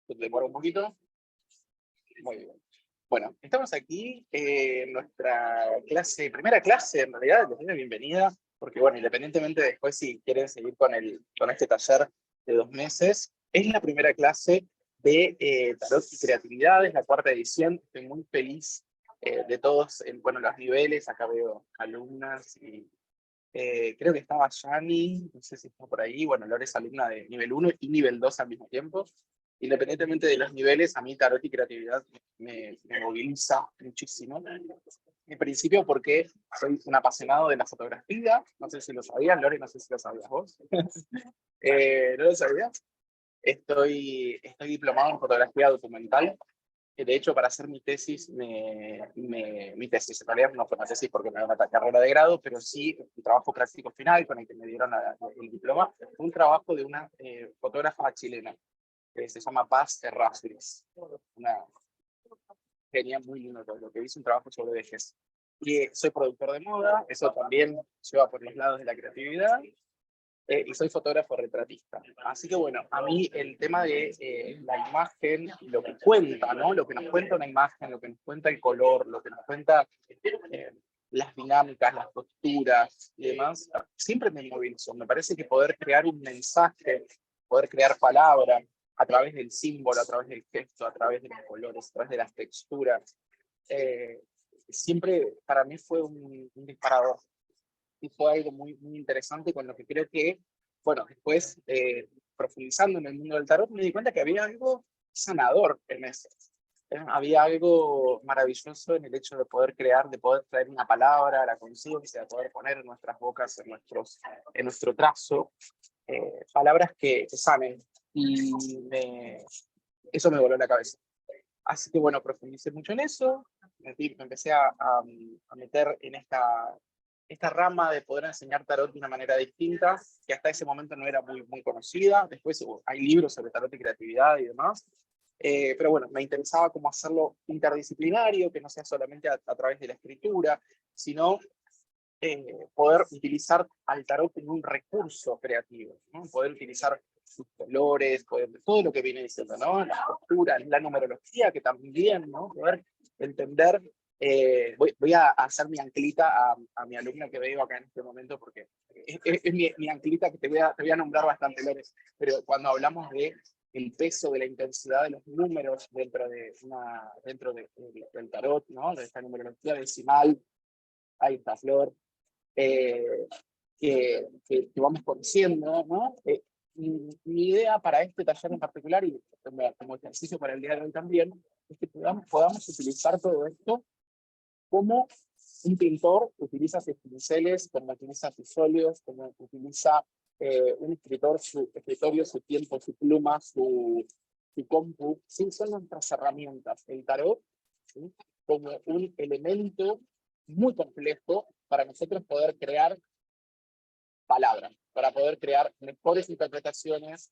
Demora un poquito. Muy bien. Bueno, estamos aquí en nuestra clase, primera clase en realidad, les doy la bienvenida, porque bueno, independientemente de después si quieren seguir con este taller de 2 meses, es la primera clase de Tarot y Creatividad, es la cuarta edición, estoy muy feliz de todos, bueno, los niveles, acá veo alumnas y creo que estaba Yani, no sé si está por ahí, bueno, Lore es alumna de nivel 1 y nivel 2 al mismo tiempo. Independientemente de los niveles, a mí Tarot y Creatividad me moviliza muchísimo. En principio porque soy un apasionado de la fotografía, no sé si lo sabías, Lore, no sé si lo sabías vos. ¿No lo sabías? Estoy diplomado en fotografía documental. De hecho, para hacer mi tesis, mi tesis, en realidad no fue una tesis porque no era una carrera de grado, pero sí un trabajo práctico final con el que me dieron el diploma, un trabajo de una fotógrafa chilena que se llama Paz Errázuriz. Una genia muy lindo todo lo que hizo, un trabajo sobre vejez. Y soy productor de moda, eso también lleva por los lados de la creatividad, y soy fotógrafo retratista. Así que bueno, a mí el tema de la imagen, lo que cuenta, ¿no? Lo que nos cuenta una imagen, lo que nos cuenta el color, lo que nos cuenta las dinámicas, las posturas y demás, siempre me movilizó. Me parece que poder crear un mensaje, poder crear palabras a través del símbolo, a través del gesto, a través de los colores, a través de las texturas, siempre para mí fue un disparador. Y fue algo muy interesante con lo que creo que, bueno, después, profundizando en el mundo del tarot, me di cuenta que había algo sanador en eso. Había algo maravilloso en el hecho de poder crear, de poder traer una palabra a la conciencia, de poder poner en nuestras bocas, en nuestro trazo, palabras que sanen. Y eso me voló la cabeza. Así que bueno, profundicé mucho en eso, me empecé a meter en esta rama de poder enseñar tarot de una manera distinta, que hasta ese momento no era muy conocida. Después hay libros sobre tarot y creatividad y demás. Pero bueno, me interesaba cómo hacerlo interdisciplinario, que no sea solamente a través de la escritura, sino poder utilizar al tarot como un recurso creativo, ¿no? Poder utilizar sus colores, todo lo que viene diciendo, ¿no? Las posturas, la numerología, que también, ¿no? Poder entender. Voy a hacer mi anclita a mi alumna que veo acá en este momento, porque es mi anclita que te voy a nombrar bastante, Lores, pero cuando hablamos de el peso de la intensidad de los números del tarot, ¿no? De esta numerología decimal, ahí está Flor, eh, que vamos conociendo, ¿no? Mi idea para este taller en particular, y como ejercicio para el día de hoy también, es que podamos utilizar todo esto como un pintor utiliza sus pinceles, como utiliza sus óleos, como utiliza un escritor su escritorio, su tiempo, su pluma, su compu. Sí, son nuestras herramientas. El tarot, ¿sí? Como un elemento muy complejo para nosotros poder crear palabras, para poder crear mejores interpretaciones,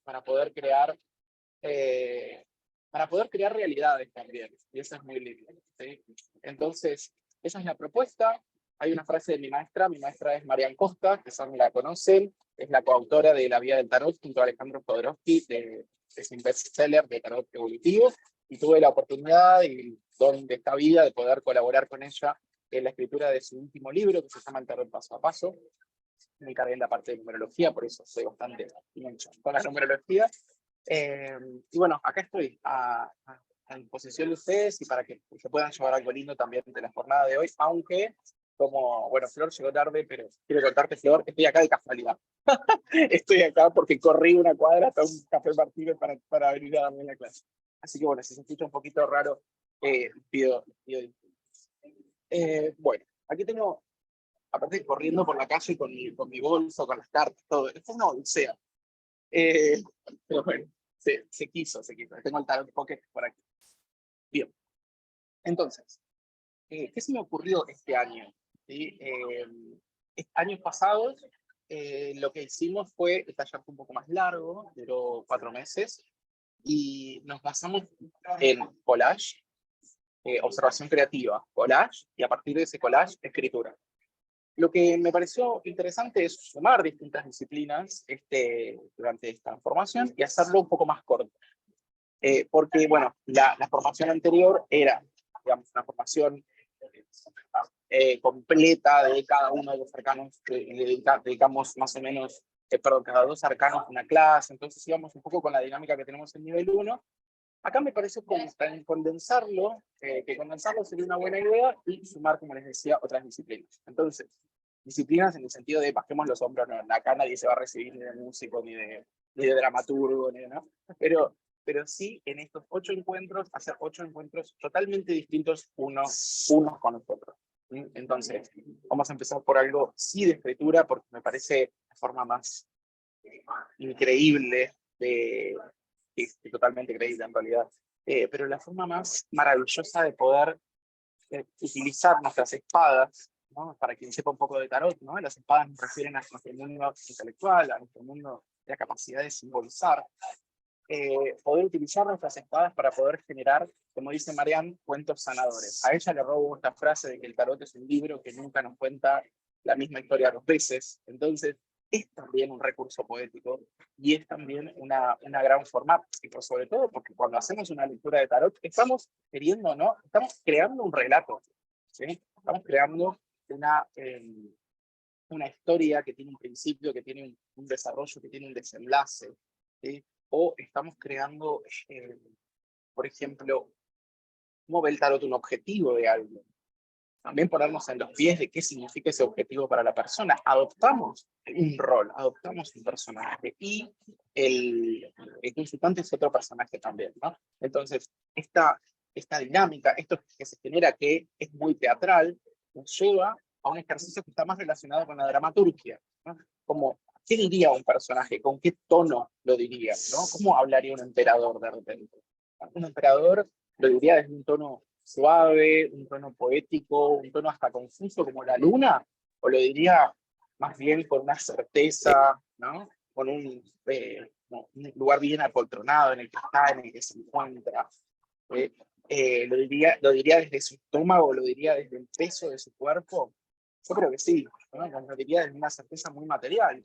eh, para poder crear realidades también. Y eso es muy lindo, ¿sí? Entonces, esa es la propuesta. Hay una frase de mi maestra es Marian Costa, que son la conocen, es la coautora de La Vía del Tarot junto a Alejandro Jodorowsky, de un bestseller de tarot evolutivo, y tuve la oportunidad y don de esta vida de poder colaborar con ella en la escritura de su último libro, que se llama El Tarot Paso a Paso. Me encargué en la parte de numerología, por eso soy bastante mucho con la numerología. Y bueno, acá estoy a disposición de ustedes y para que se puedan llevar algo lindo también de la jornada de hoy, aunque, como, bueno, Flor llegó tarde, pero quiero contarte, Flor, que estoy acá de casualidad. Estoy acá porque corrí una cuadra hasta un café Martínez para venir a darme la clase. Así que bueno, si se escucha un poquito raro, pido disculpas. Bueno, aquí tengo, aparte corriendo por la calle con mi bolso, con las cartas, todo. Esto es una odisea. Pero bueno, se quiso. Tengo el tarot pocket por aquí. Bien, entonces, ¿qué se me ocurrió este año? ¿Sí? Años pasados, lo que hicimos fue, el taller fue un poco más largo, duró 4 meses, y nos basamos en collage, observación creativa, collage, y a partir de ese collage, escritura. Lo que me pareció interesante es sumar distintas disciplinas durante esta formación y hacerlo un poco más corto. Porque, bueno, la formación anterior era, digamos, una formación completa de cada uno de los arcanos, dedicamos más o menos, perdón, cada 2 arcanos una clase, entonces íbamos un poco con la dinámica que tenemos en nivel 1. Acá me parece condensarlo, que condensarlo sería una buena idea y sumar, como les decía, otras disciplinas. Entonces, disciplinas en el sentido de bajemos los hombros, no, acá nadie se va a recibir ni de músico, ni de dramaturgo, ni de nada, pero sí en estos 8 encuentros, hacer 8 encuentros totalmente distintos unos con los otros. Entonces, vamos a empezar por algo sí de escritura, porque me parece la forma más increíble totalmente creíble en realidad, pero la forma más maravillosa de poder utilizar nuestras espadas, ¿no? Para quien sepa un poco de tarot, ¿no? Las espadas nos refieren a nuestro mundo intelectual, a nuestro mundo de la capacidad de simbolizar, poder utilizar nuestras espadas para poder generar, como dice Marianne, cuentos sanadores. A ella le robo esta frase de que el tarot es un libro que nunca nos cuenta la misma historia 2 veces, entonces es también un recurso poético y es también una gran forma, y por sobre todo porque cuando hacemos una lectura de tarot estamos queriendo, ¿no? Estamos creando un relato, ¿sí? Estamos creando una historia que tiene un principio, que tiene un desarrollo, que tiene un desenlace, ¿sí? O estamos creando, por ejemplo, cómo ve el tarot un objetivo de algo. También ponernos en los pies de qué significa ese objetivo para la persona. Adoptamos un rol, adoptamos un personaje y el consultante es otro personaje también, ¿no? Entonces, esta dinámica, esto que se genera que es muy teatral, nos lleva a un ejercicio que está más relacionado con la dramaturgia, ¿no? Como, ¿qué diría un personaje? ¿Con qué tono lo diría? ¿No? ¿Cómo hablaría un emperador de repente? Un emperador lo diría desde un tono suave, un tono poético, un tono hasta confuso como la luna, o lo diría más bien con una certeza, ¿no? Con un lugar bien apoltronado en el que está, en el que se encuentra. ¿Lo diría desde su estómago, lo diría desde el peso de su cuerpo? Yo creo que sí, ¿no? Lo diría desde una certeza muy material.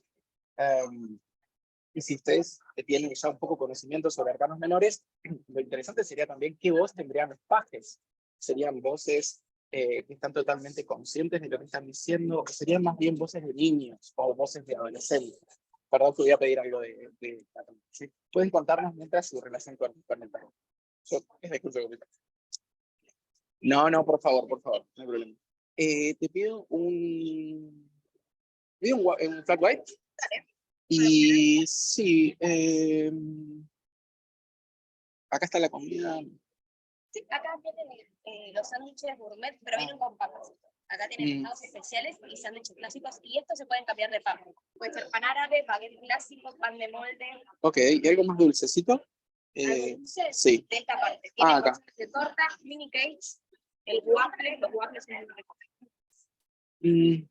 Y si ustedes tienen ya un poco conocimiento sobre arcanos menores, lo interesante sería también qué voz tendrían los pajes. ¿Serían voces que están totalmente conscientes de lo que están diciendo? ¿O serían más bien voces de niños o voces de adolescentes? Perdón que voy a pedir algo ¿sí? Pueden contarnos mientras su relación con el tarot. Disculpe. No, por favor, no hay problema. Te pido un flat white. Y sí, acá está la comida. Sí, acá tienen los sándwiches gourmet, pero vienen con papas. Acá tienen pescados especiales y sándwiches clásicos, y estos se pueden cambiar de pan. Puede ser pan árabe, baguette clásico, pan de molde. Ok, ¿y algo más dulcecito? Dulce sí. de esta parte. Tienen Acá. de torta, mini cakes, el waffle, los waffles son muy ricos. Mm.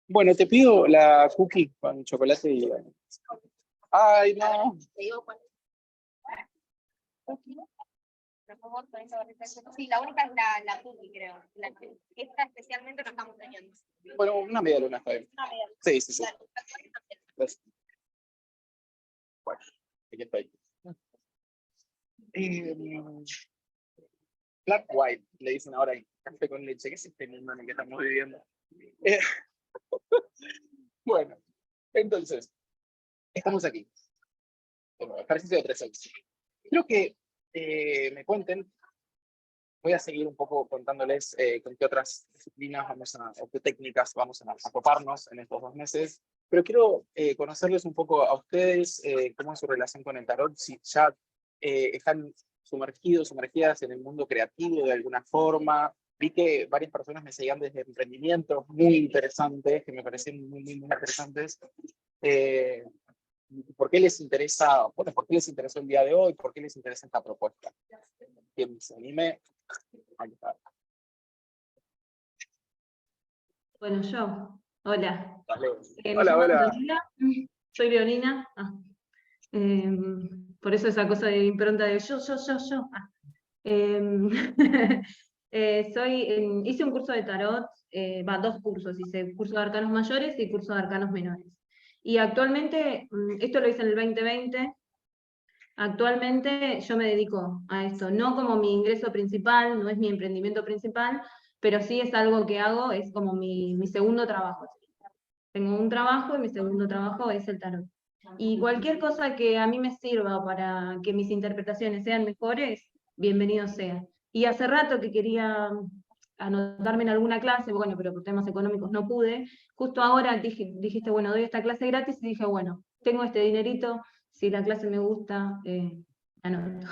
Bueno, te pido la cookie con chocolate y... Ay, no. Te digo cuál. Sí, la única es la cookie, creo. Esta especialmente no estamos teniendo. Bueno, una media luna está bien. Una media. Sí, sí, sí. Gracias. Bueno, aquí estoy. Flat white, le dicen ahora café con leche. ¿Qué es este mundo en el que estamos viviendo? Bueno, entonces, estamos aquí. Bueno, ejercicio de 3 horas. Quiero que me cuenten, voy a seguir un poco contándoles con qué otras disciplinas o qué técnicas vamos a coparnos en estos 2 meses, pero quiero conocerles un poco a ustedes, cómo es su relación con el tarot, si ya están sumergidas en el mundo creativo de alguna forma. Vi que varias personas me seguían desde emprendimientos muy interesantes, que me parecen muy, muy, muy interesantes. ¿Por qué les interesa, bueno, por qué les interesó el día de hoy? ¿Por qué les interesa esta propuesta? Quien se anime. Ahí está. Bueno, yo. Hola. Me Hola, llamo hola. Antonina. Soy leonina. Por eso esa cosa de impronta de yo. Hice un curso de tarot, dos cursos, hice curso de arcanos mayores y curso de arcanos menores. Y actualmente, esto lo hice en el 2020, actualmente yo me dedico a esto, no como mi ingreso principal, no es mi emprendimiento principal, pero sí es algo que hago, es como mi segundo trabajo. Tengo un trabajo y mi segundo trabajo es el tarot. Y cualquier cosa que a mí me sirva para que mis interpretaciones sean mejores, bienvenido sea. Y hace rato que quería anotarme en alguna clase, bueno, pero por temas económicos no pude. Justo ahora dijiste, bueno, doy esta clase gratis y dije, bueno, tengo este dinerito, si la clase me gusta, anoto.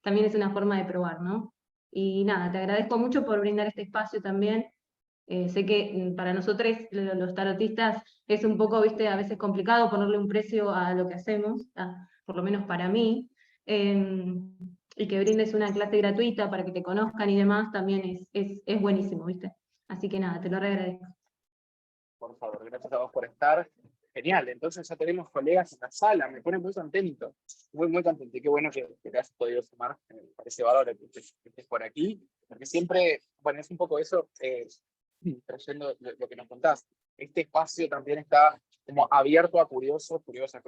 También es una forma de probar, ¿no? Y nada, te agradezco mucho por brindar este espacio también. Sé que para nosotros, los tarotistas, es un poco, viste, a veces complicado ponerle un precio a lo que hacemos, por lo menos para mí, y que brindes una clase gratuita para que te conozcan y demás, también es buenísimo, viste. Así que nada, te lo agradezco. Por favor, gracias a vos por estar. Genial, entonces ya tenemos colegas en la sala, me pone muy contento, muy contento. Y qué bueno que te has podido sumar, me parece valor que estés por aquí, porque siempre, bueno, es un poco eso, trayendo lo que nos contás. Este espacio también está como abierto a curiosos, curiosas,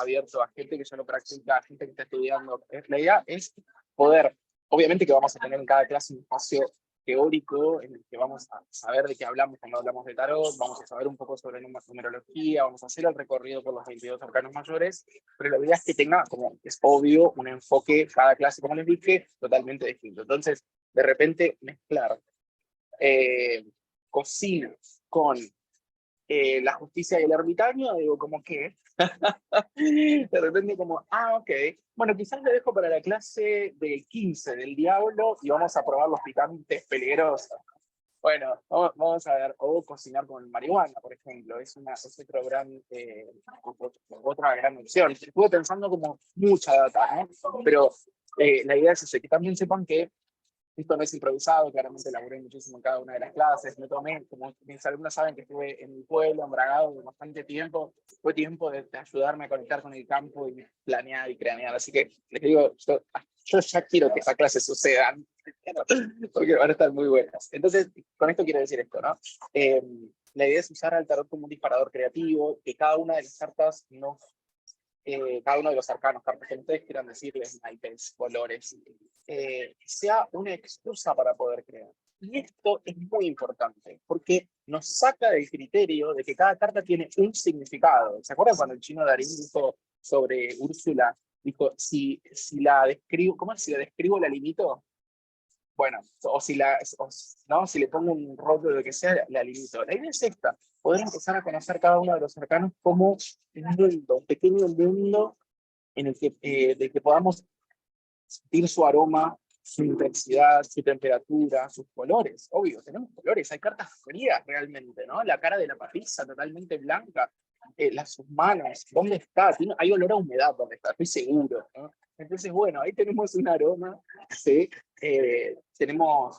abierto a gente que ya lo practica, a gente que está estudiando. La idea es poder, obviamente que vamos a tener en cada clase un espacio teórico en el que vamos a saber de qué hablamos cuando hablamos de tarot, vamos a saber un poco sobre numerología, vamos a hacer el recorrido por los 22 arcanos mayores, pero la idea es que tenga, como es obvio, un enfoque cada clase, como les dije, totalmente distinto. Entonces, de repente, mezclar cocina con la justicia y el ermitaño, digo, como que de repente como, ok, bueno, quizás le dejo para la clase del 15 del diablo y vamos a probar los picantes peligrosos. Bueno, vamos a ver, o cocinar con marihuana, por ejemplo, es otra gran opción. Estuve pensando como mucha data, ¿no? Pero la idea es que también sepan que esto no es improvisado, claramente laburé muchísimo en cada una de las clases, me tomé, como mis alumnos saben que estuve en mi pueblo, embragado bastante tiempo, fue tiempo de ayudarme a conectar con el campo y planear y cranear, así que les digo, yo ya quiero que esa clase sucedan, porque van a estar muy buenas. Entonces, con esto quiero decir esto, ¿no? La idea es usar al tarot como un disparador creativo, que cada una de las cartas cada uno de los arcanos, cartas que ustedes quieran decirles, naipes, colores, sea una excusa para poder crear. Y esto es muy importante, porque nos saca del criterio de que cada carta tiene un significado. ¿Se acuerdan cuando el chino Darín dijo sobre Úrsula? Dijo, si la describo, ¿cómo es? Si la describo, la limito. Bueno, ¿no? Si le pongo un rótulo de lo que sea, la limito. La idea es esta, poder empezar a conocer cada uno de los arcanos como un pequeño mundo en el del que podamos sentir su aroma, su intensidad, su temperatura, sus colores. Obvio, tenemos colores, hay cartas frías realmente, ¿no? La cara de la papisa totalmente blanca, sus manos, ¿dónde está? Hay olor a humedad donde está, estoy seguro, ¿no? Entonces, bueno, ahí tenemos un aroma, ¿sí? Tenemos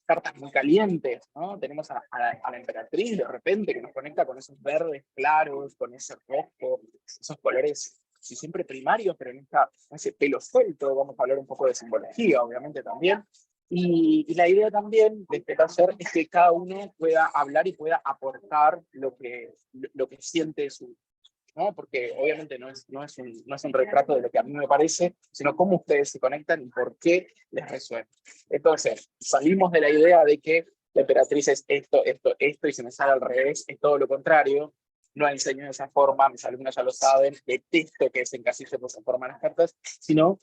cartas muy calientes, ¿no? Tenemos a la emperatriz de repente que nos conecta con esos verdes claros, con ese rojo, esos colores sí, siempre primarios, pero en ese pelo suelto. Vamos a hablar un poco de simbología, obviamente también. Y la idea también de este taller es que cada uno pueda hablar y pueda aportar lo que siente ¿no? Porque obviamente no es un retrato de lo que a mí me parece, sino cómo ustedes se conectan y por qué les resuena. Entonces, salimos de la idea de que la emperatriz es esto, y si me sale al revés, es todo lo contrario. No enseño de esa forma, mis alumnos ya lo saben, detesto que se encasillen de esa forma las cartas, sino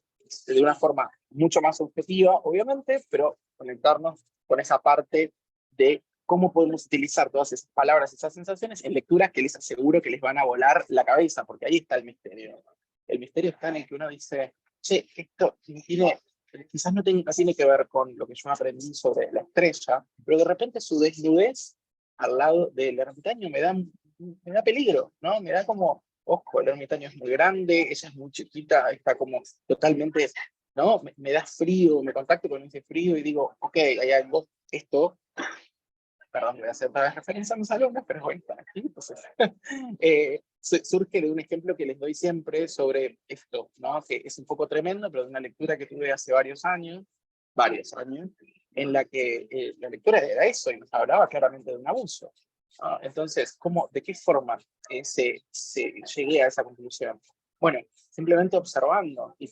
de una forma mucho más objetiva, obviamente, pero conectarnos con esa parte de cómo podemos utilizar todas esas palabras, esas sensaciones en lecturas que les aseguro que les van a volar la cabeza, porque ahí está el misterio. El misterio está en el que uno dice, che, esto quizás no tiene que ver con lo que yo aprendí sobre la estrella, pero de repente su desnudez al lado del ermitaño me da peligro, ¿no? Me da como, ojo, el ermitaño es muy grande, ella es muy chiquita, está como totalmente, ¿no? Me da frío, me contacto con ese frío y digo, ok, hay algo, esto, perdón, voy a hacer otra vez referencia a mis alumnos, pero bueno, están aquí, entonces, surge de un ejemplo que les doy siempre sobre esto, ¿no? Que es un poco tremendo, pero de una lectura que tuve hace varios años, varios años, en la que la lectura era eso y nos hablaba claramente de un abuso. Entonces, ¿de qué forma llegué a esa conclusión? Bueno, simplemente observando y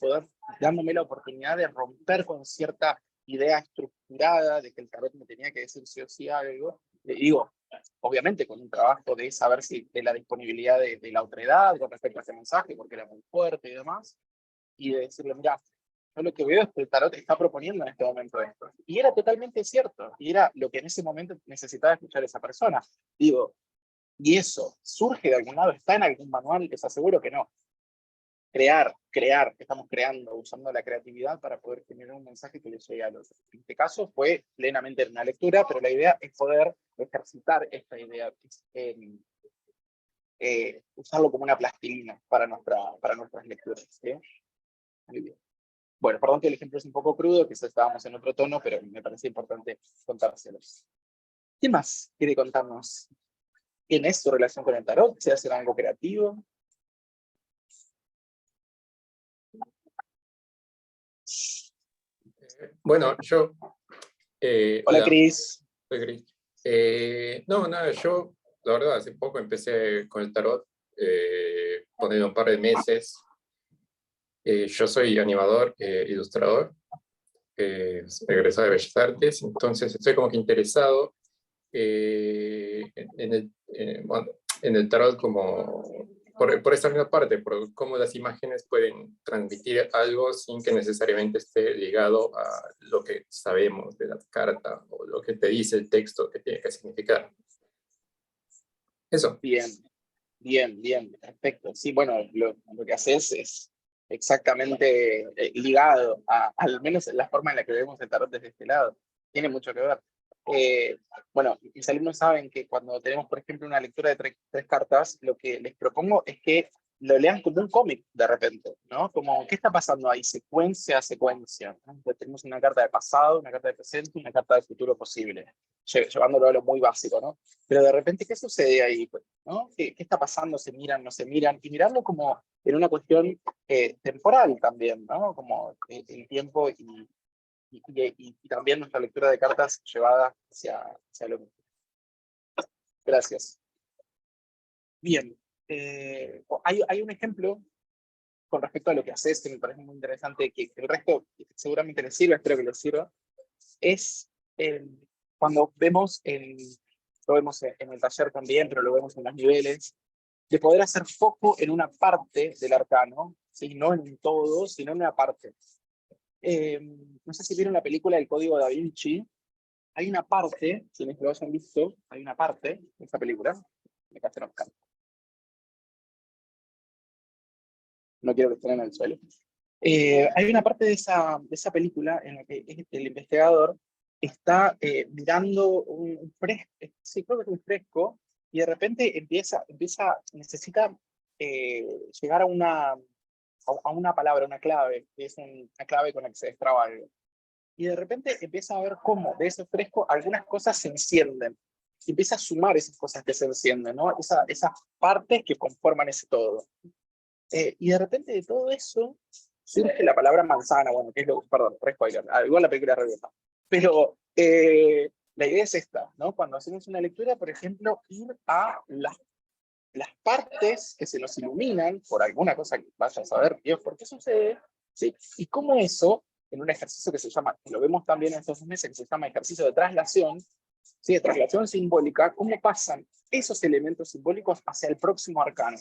dándome la oportunidad de romper con cierta idea estructurada de que el tarot me tenía que decir sí o sí algo. Le digo, obviamente con un trabajo de saber si de la disponibilidad de la otra edad con respecto a ese mensaje, porque era muy fuerte y demás, y de decirle, mira, yo lo que veo es que el tarot está proponiendo en este momento esto. Y era totalmente cierto, y era lo que en ese momento necesitaba escuchar esa persona. Digo, y eso surge de algún lado, está en algún manual, les aseguro que no. Crear, estamos creando, usando la creatividad para poder generar un mensaje que le llegue a los otros. En este caso fue plenamente en una lectura, pero la idea es poder ejercitar esta idea, usarlo como una plastilina para nuestras lecturas. ¿Sí? Muy bien. Bueno, perdón que el ejemplo es un poco crudo, quizás estábamos en otro tono, pero me parece importante contárselos. ¿Quién más quiere contarnos quién es su relación con el tarot? ¿Se hace algo creativo? Bueno, yo... Hola, hola, Cris. soy Gris. No, nada, yo, la verdad, hace poco empecé con el tarot, poniendo un par de meses. Yo soy animador, ilustrador, egresado de Bellas Artes, entonces estoy como que interesado bueno, en el tarot como por esta misma parte, por cómo las imágenes pueden transmitir algo sin que necesariamente esté ligado a lo que sabemos de la carta o lo que te dice el texto que tiene que significar. Eso. Bien, perfecto. Sí, bueno, lo que haces es exactamente ligado al menos la forma en la que vemos el tarot desde este lado. Tiene mucho que ver. Bueno, mis alumnos saben que cuando tenemos, por ejemplo, una lectura de tres cartas, lo que les propongo es que lo lean como un cómic de repente, ¿no? Como, ¿qué está pasando ahí? Secuencia a secuencia, ¿no? Entonces, tenemos una carta de pasado, una carta de presente y una carta de futuro posible, llevándolo a lo muy básico, ¿no? Pero de repente, ¿qué sucede ahí? ¿No? ¿Qué está pasando? ¿Se miran, no se miran? Y mirarlo como en una cuestión temporal también, ¿no? Como el tiempo y también nuestra lectura de cartas llevada hacia lo mismo. Gracias. Bien. Hay un ejemplo con respecto a lo que haces que me parece muy interesante, que el resto seguramente les sirve, espero que les sirva, es cuando lo vemos en el taller también, pero lo vemos en los niveles, de poder hacer foco en una parte del arcano, ¿sí? No en todo, sino en una parte. No sé si vieron la película El Código Da Vinci. Hay una parte, quienes lo hayan visto, hay una parte de esta película. Me casé los cantos. No quiero que estén en el suelo. Hay una parte de esa película en la que el investigador está mirando un fresco, sí, creo que es un fresco, y de repente necesita llegar a una palabra, una clave, que es una clave con la que se destraba algo. Y de repente empieza a ver cómo de ese fresco algunas cosas se encienden. Y empieza a sumar esas cosas que se encienden, ¿no? Esas partes que conforman ese todo. Y de repente de todo eso surge la palabra manzana, bueno, que es perdón, spoiler, igual la película es re vieja. Pero la idea es esta, ¿no? Cuando hacemos una lectura, por ejemplo, ir a las partes que se nos iluminan por alguna cosa que vaya a saber Dios por qué sucede, ¿sí? Y cómo eso, en un ejercicio que se llama, que lo vemos también en estos meses, que se llama ejercicio de traslación, ¿sí? De traslación simbólica, cómo pasan esos elementos simbólicos hacia el próximo arcano.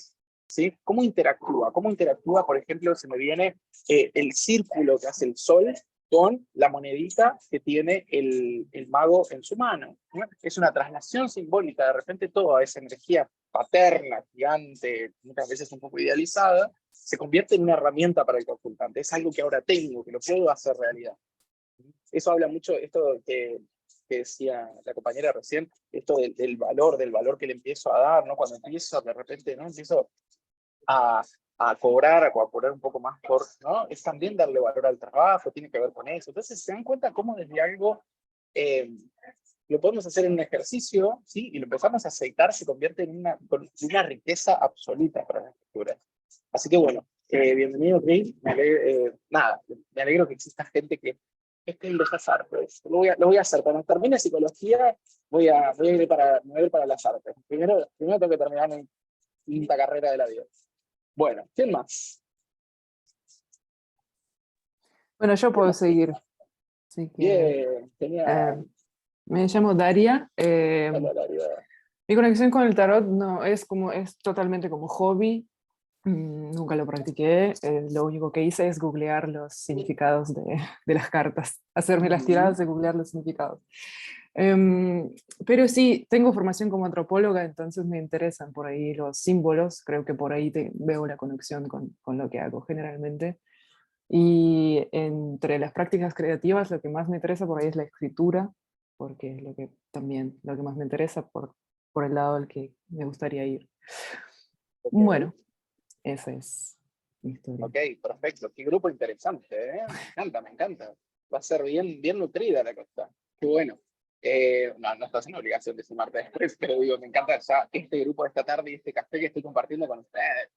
¿Sí? ¿Cómo interactúa? ¿Cómo interactúa, por ejemplo, se me viene el círculo que hace el sol con la monedita que tiene el mago en su mano? ¿No? Es una traslación simbólica, de repente toda esa energía paterna, gigante, muchas veces un poco idealizada, se convierte en una herramienta para el consultante. Es algo que ahora tengo, que lo puedo hacer realidad. Eso habla mucho, esto que decía la compañera recién, esto del valor que le empiezo a dar, ¿no? Cuando empiezo, de repente, ¿no? Empiezo a cobrar un poco más ¿no? Es también darle valor al trabajo, tiene que ver con eso. Entonces se dan cuenta cómo desde algo lo podemos hacer en un ejercicio, ¿sí? Y lo empezamos a aceitar, se convierte en una riqueza absoluta para la escritura. Así que bueno, bienvenido, Chris. Me alegro que exista gente que en Bellas Artes. Lo voy a hacer. Cuando termine psicología, me voy a ir para las artes. Primero tengo que terminar mi quinta carrera de la vida. Bueno, ¿quién más? Bueno, yo puedo seguir. Así que, Bien, genial. me llamo Daria. Hola, Daria. Mi conexión con el tarot no es totalmente como hobby. Nunca lo practiqué. Lo único que hice es googlear los significados de las cartas, hacerme las tiradas de googlear los significados. Pero sí, tengo formación como antropóloga, entonces me interesan por ahí los símbolos. Creo que por ahí veo la conexión con lo que hago generalmente. Y entre las prácticas creativas, lo que más me interesa por ahí es la escritura, porque es lo que más me interesa por el lado al que me gustaría ir. Bueno, esa es mi historia. Ok, perfecto. Qué grupo interesante, ¿eh? Me encanta. Va a ser bien nutrida la cosa. Qué bueno. No estás en obligación de sumarte después, pero digo, me encanta ya este grupo de esta tarde y este café que estoy compartiendo con ustedes.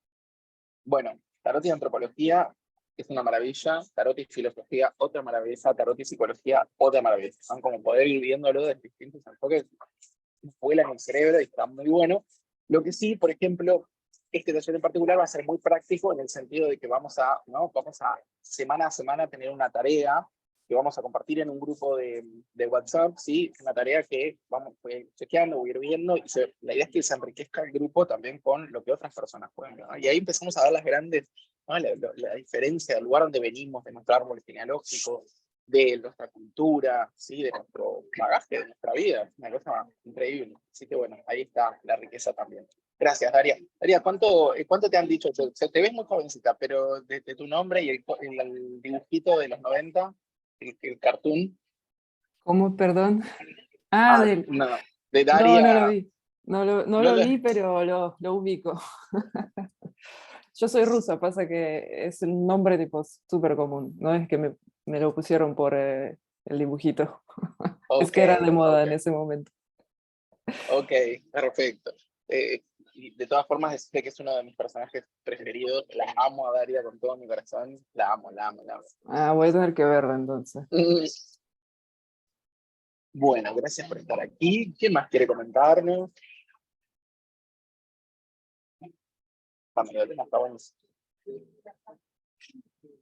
Bueno, tarot y antropología es una maravilla, tarot y filosofía, otra maravilla, tarot y psicología, otra maravilla. Son como poder ir viéndolo desde distintos enfoques, vuelan el cerebro y está muy bueno. Lo que sí, por ejemplo, este taller en particular va a ser muy práctico en el sentido de que vamos a semana a semana tener una tarea que vamos a compartir en un grupo de WhatsApp, ¿sí? Una tarea que vamos chequeando, voy a ir viendo, y la idea es que se enriquezca el grupo también con lo que otras personas pueden ver, ¿no? Y ahí empezamos a ver las grandes, ¿no? La diferencia del lugar donde venimos, de nuestro árbol genealógico, de nuestra cultura, ¿sí? De nuestro bagaje, de nuestra vida, una cosa increíble. Así que bueno, ahí está la riqueza también. Gracias, Daria. Daria, ¿cuánto te han dicho? Te ves muy jovencita, pero de tu nombre y el dibujito de los 90, el cartoon. ¿Cómo? Perdón. Ah, No, de no, Daria. no lo vi. No No lo vi, pero lo ubico. Yo soy rusa, pasa que es un nombre tipo súper común. No es que me lo pusieron por el dibujito. Es que era de moda en ese momento. Ok, perfecto. Y de todas formas, decirte que es uno de mis personajes preferidos. La amo a Daria con todo mi corazón. La amo, la amo, la amo. Ah, voy a tener que verlo entonces. Bueno, gracias por estar aquí. ¿Quién más quiere comentarnos? Está bueno.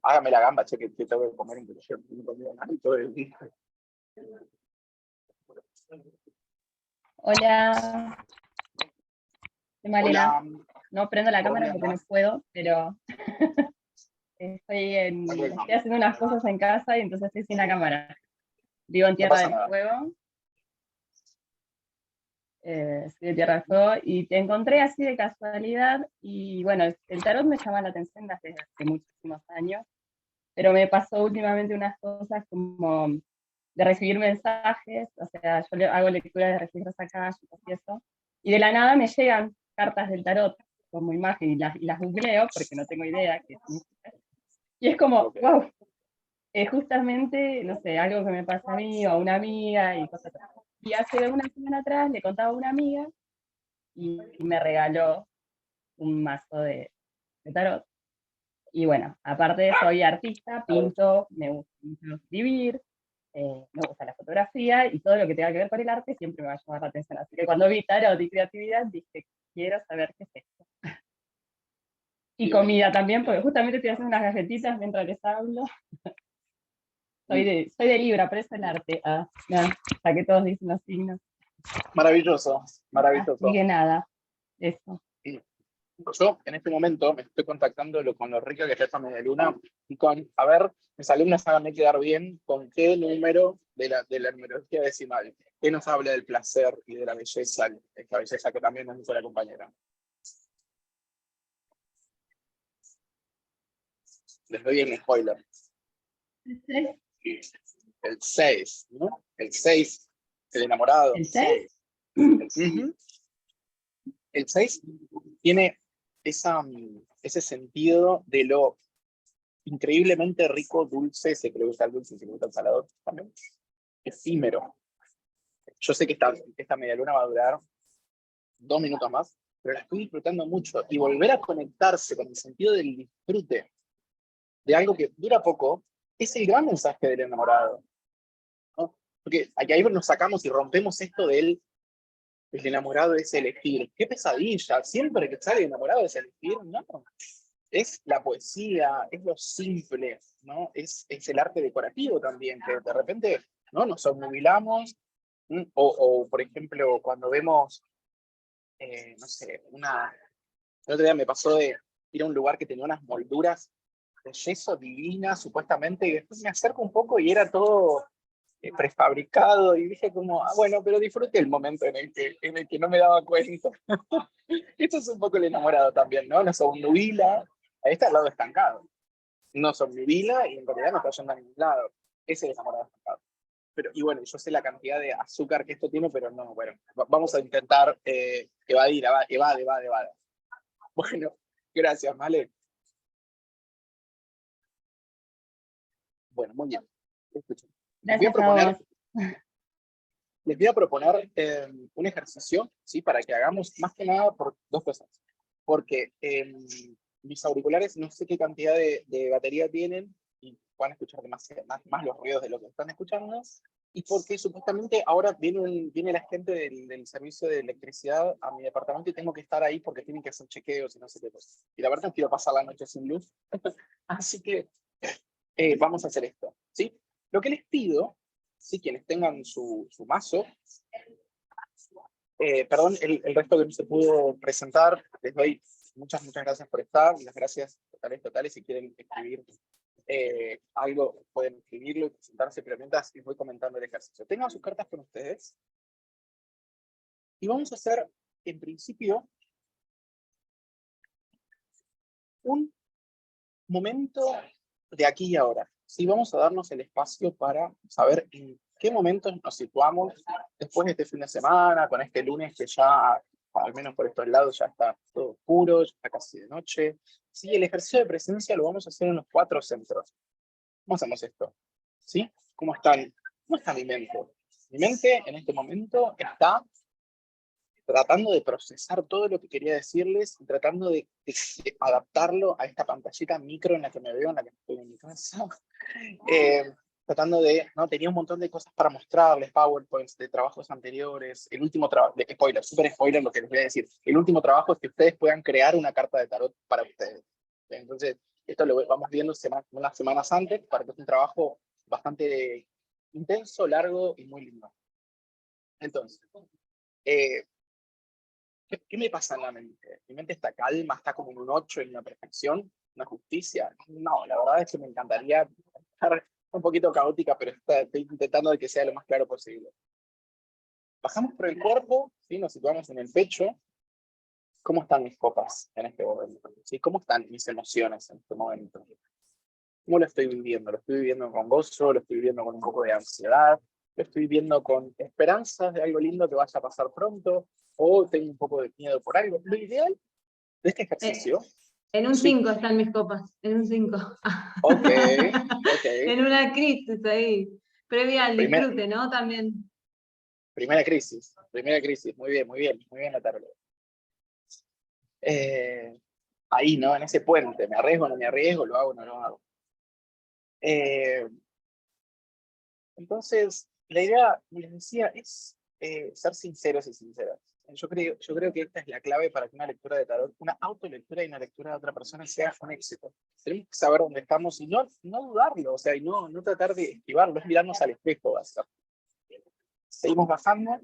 Hágame la gamba, che, que tengo que comer un poquito. No he comido nada todo el día. Hola, soy Malena. Hola. No prendo la cámara Hola, porque no puedo, pero estoy haciendo unas cosas en casa y entonces estoy sin la cámara. Vivo en No Tierra pasa del nada. Fuego. Soy de Tierra del Fuego y te encontré así de casualidad y bueno, el tarot me llama la atención desde hace muchísimos años, pero me pasó últimamente unas cosas como de recibir mensajes, o sea, yo hago lectura de registros akáshicos y eso, y de la nada me llegan cartas del tarot como imagen y las googleo porque no tengo idea qué significa. Y es como, wow, justamente, no sé, algo que me pasa a mí o a una amiga y cosas así. Y hace una semana atrás le contaba a una amiga y me regaló un mazo de tarot. Y bueno, aparte soy artista, pinto, me gusta mucho escribir, me gusta la fotografía y todo lo que tenga que ver con el arte siempre me va a llamar la atención. Así que cuando vi tarot y creatividad dije, quiero saber qué es esto. Y comida también, porque justamente estoy haciendo unas galletitas mientras les hablo. Soy de Libra, por eso el arte. Hasta que todos dicen los signos. Maravilloso, maravilloso. Así que nada, eso. Yo en este momento me estoy contactando con lo rica que es esta media luna y a ver, mis alumnas háganme quedar bien con qué número de la numerología decimal, que nos habla del placer y de la belleza, esta belleza que también nos dice la compañera. Les doy el spoiler. El 6, ¿no? El 6, el enamorado. ¿El 6? El 6 tiene ese sentido de lo increíblemente rico, dulce, se que le gusta el dulce, se le gusta el salado también, efímero. Yo sé que esta media luna va a durar 2 minutos más, pero la estoy disfrutando mucho y volver a conectarse con el sentido del disfrute de algo que dura poco es el gran mensaje del enamorado. porque ahí nos sacamos y rompemos esto del el enamorado es elegir. ¡Qué pesadilla! Siempre que sale enamorado es elegir, no. Es la poesía, es lo simple, ¿no? Es el arte decorativo también, que de repente, ¿no? Nos obnubilamos, por ejemplo, cuando vemos, no sé, el otro día me pasó de ir a un lugar que tenía unas molduras de yeso divinas, supuestamente, y después me acerco un poco y era todo prefabricado, y dije como, bueno, pero disfruté el momento en el que no me daba cuenta. Esto es un poco el enamorado también, ¿no? Nos obnubila, ahí está el lado estancado. Nos obnubila y en realidad no está yendo a ningún lado. Ese es el enamorado estancado. Pero, y bueno, yo sé la cantidad de azúcar que esto tiene, pero no, bueno, vamos a intentar evade. Bueno, gracias, Male. Bueno, muy bien. Escuchen. Les voy a proponer, un ejercicio, ¿sí? Para que hagamos más que nada por dos cosas. Porque mis auriculares no sé qué cantidad de batería tienen y van a escuchar más los ruidos de lo que están escuchando. Y porque supuestamente ahora viene la gente del servicio de electricidad a mi departamento y tengo que estar ahí porque tienen que hacer chequeos y no sé qué cosas. Y la verdad no quiero pasar la noche sin luz. Así que vamos a hacer esto, ¿sí? Lo que les pido, ¿sí? Quienes tengan su mazo, perdón, el resto que no se pudo presentar, les doy muchas gracias por estar, las gracias totales, si quieren escribir algo, pueden escribirlo y presentarse, pero mientras les voy comentando el ejercicio. Tengan sus cartas con ustedes, y vamos a hacer, en principio, un momento de aquí y ahora. Sí, vamos a darnos el espacio para saber en qué momentos nos situamos después de este fin de semana, con este lunes que ya, al menos por estos lados, ya está todo oscuro, ya está casi de noche. Sí, el ejercicio de presencia lo vamos a hacer en los 4 centros. ¿Cómo hacemos esto? ¿Sí? ¿Cómo está mi mente? Mi mente en este momento está tratando de procesar todo lo que quería decirles, tratando de adaptarlo a esta pantallita micro en la que me veo, en la que estoy en mi casa. Tratando no, tenía un montón de cosas para mostrarles, PowerPoints de trabajos anteriores, el último trabajo, super spoiler lo que les voy a decir, el último trabajo es que ustedes puedan crear una carta de tarot para ustedes. Entonces, esto lo vamos viendo unas semanas antes, para que es un trabajo bastante intenso, largo y muy lindo. Entonces, ¿qué me pasa en la mente? Mi mente está calma, está como en un 8, en una perfección, una justicia. No, la verdad es que me encantaría estar un poquito caótica, pero estoy intentando de que sea lo más claro posible. Bajamos por el cuerpo, ¿sí? Nos situamos en el pecho. ¿Cómo están mis copas en este momento? ¿Sí? ¿Cómo están mis emociones en este momento? ¿Cómo lo estoy viviendo? ¿Lo estoy viviendo con gozo? ¿Lo estoy viviendo con un poco de ansiedad? ¿Lo estoy viviendo con esperanzas de algo lindo que vaya a pasar pronto? ¿O tengo un poco de miedo por algo? Lo ideal de este ejercicio... En un 5 están mis copas, en un 5. Ok. En una crisis ahí, previa al disfrute, ¿no? También. Primera crisis, muy bien, Natalia. Ahí, ¿no? En ese puente, ¿me arriesgo o no me arriesgo? ¿Lo hago o no lo hago? Entonces, la idea, como les decía, es ser sinceros y sinceras. Yo creo que esta es la clave para que una lectura de tarot, una autolectura y una lectura de otra persona sea un éxito. Tenemos que saber dónde estamos y no dudarlo, o sea, y no tratar de esquivarlo, es mirarnos al espejo, básicamente. Seguimos bajando,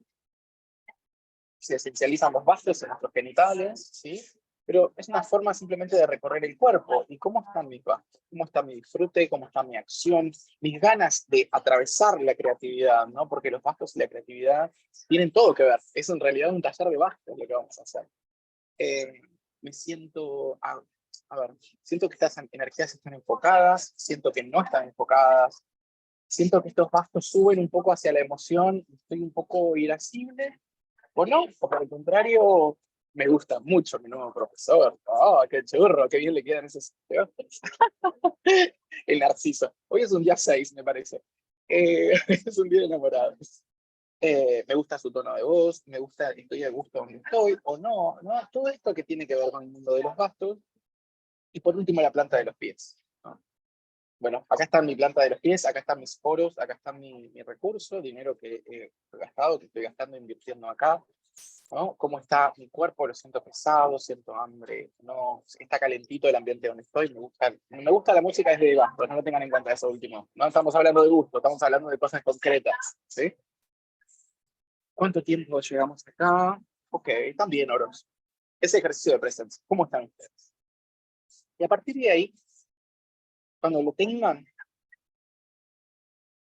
se esencializan los vastos en nuestros genitales, ¿sí? Pero es una forma simplemente de recorrer el cuerpo. ¿Y cómo están mis vastos? ¿Cómo está mi disfrute? ¿Cómo está mi acción? Mis ganas de atravesar la creatividad, ¿no? Porque los vastos y la creatividad tienen todo que ver. Es en realidad un taller de vastos lo que vamos a hacer. Me siento, siento que estas energías están enfocadas, siento que no están enfocadas, siento que estos vastos suben un poco hacia la emoción, estoy un poco irascible, o no, o por el contrario, me gusta mucho mi nuevo profesor. ¡Oh, qué churro! ¡Qué bien le quedan esos vastos! El narciso. Hoy es un día 6, me parece. Es un día de enamorados. Me gusta su tono de voz, estoy a gusto donde estoy, o no, todo esto que tiene que ver con el mundo de los bastos. Y por último, la planta de los pies, ¿no? bueno, acá está mi planta de los pies, acá están mis oros, acá está mi recurso, dinero que he gastado, que estoy gastando, invirtiendo acá, ¿no? Cómo está mi cuerpo, lo siento pesado, siento hambre, no, está calentito el ambiente donde estoy, me gusta la música desde abajo, no lo tengan en cuenta eso último. No estamos hablando de gusto, estamos hablando de cosas concretas, ¿sí? ¿Cuánto tiempo llegamos acá? Ok, también oros. Ese ejercicio de presencia, ¿cómo están ustedes? Y a partir de ahí, cuando lo tengan,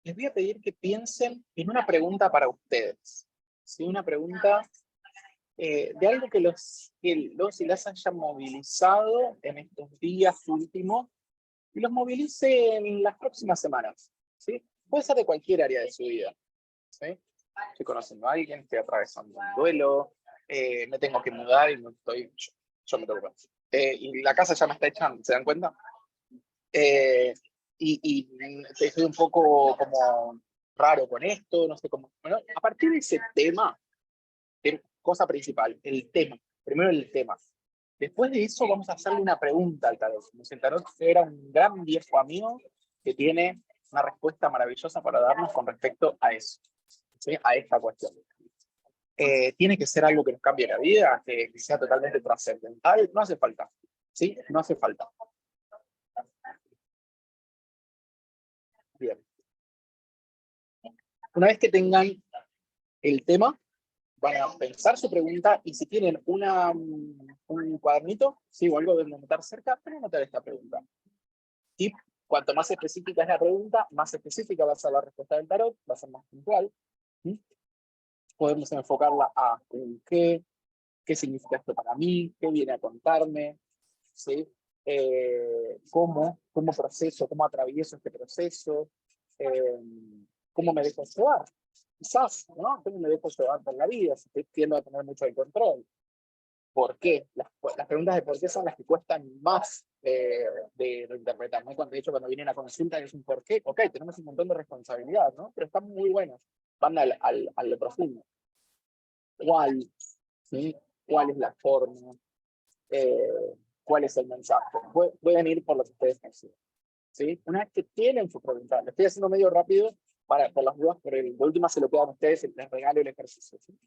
les voy a pedir que piensen en una pregunta para ustedes. ¿Sí? Una pregunta de algo que los y las hayan movilizado en estos días últimos y los movilice en las próximas semanas. ¿Sí? Puede ser de cualquier área de su vida. ¿Sí? Estoy conociendo a alguien, estoy atravesando un duelo, me tengo que mudar y no estoy, yo me tengo que mudar. Y la casa ya me está echando, ¿se dan cuenta? Y estoy un poco como raro con esto, no sé cómo. Bueno, a partir de ese tema, cosa principal, el tema. Primero el tema. Después de eso vamos a hacerle una pregunta al tarot. Como si el tarot era un gran viejo amigo que tiene una respuesta maravillosa para darnos con respecto a eso, ¿sí? A esta cuestión. Tiene que ser algo que nos cambie la vida, que sea totalmente trascendental. No hace falta, ¿sí? No hace falta. Bien. Una vez que tengan el tema, van a pensar su pregunta y si tienen un cuadernito, sí, o algo de anotar cerca, pero anotar esta pregunta. Y cuanto más específica es la pregunta, más específica va a ser la respuesta del tarot, va a ser más puntual. ¿Sí? Podemos enfocarla a qué significa esto para mí, qué viene a contarme, ¿sí? Cómo proceso, cómo atravieso este proceso, cómo me dejo llevar. Quizás, ¿no? ¿Cómo me dejo llevar por la vida? Si tiendo a tener mucho el control. ¿Por qué? Las preguntas de por qué son las que cuestan más de interpretar, ¿no? Cuando, de hecho, cuando viene la consulta es un por qué, ok, tenemos un montón de responsabilidad, ¿no? Pero están muy buenas, van al lo profundo. ¿Cuál? ¿Sí? ¿Cuál es la forma? ¿Cuál es el mensaje? Pueden ir por lo que ustedes consideran. ¿Sí? Una vez que tienen su pregunta, lo estoy haciendo medio rápido por las dudas, pero de última se lo quedan a ustedes, les regalo el ejercicio. ¿Sí?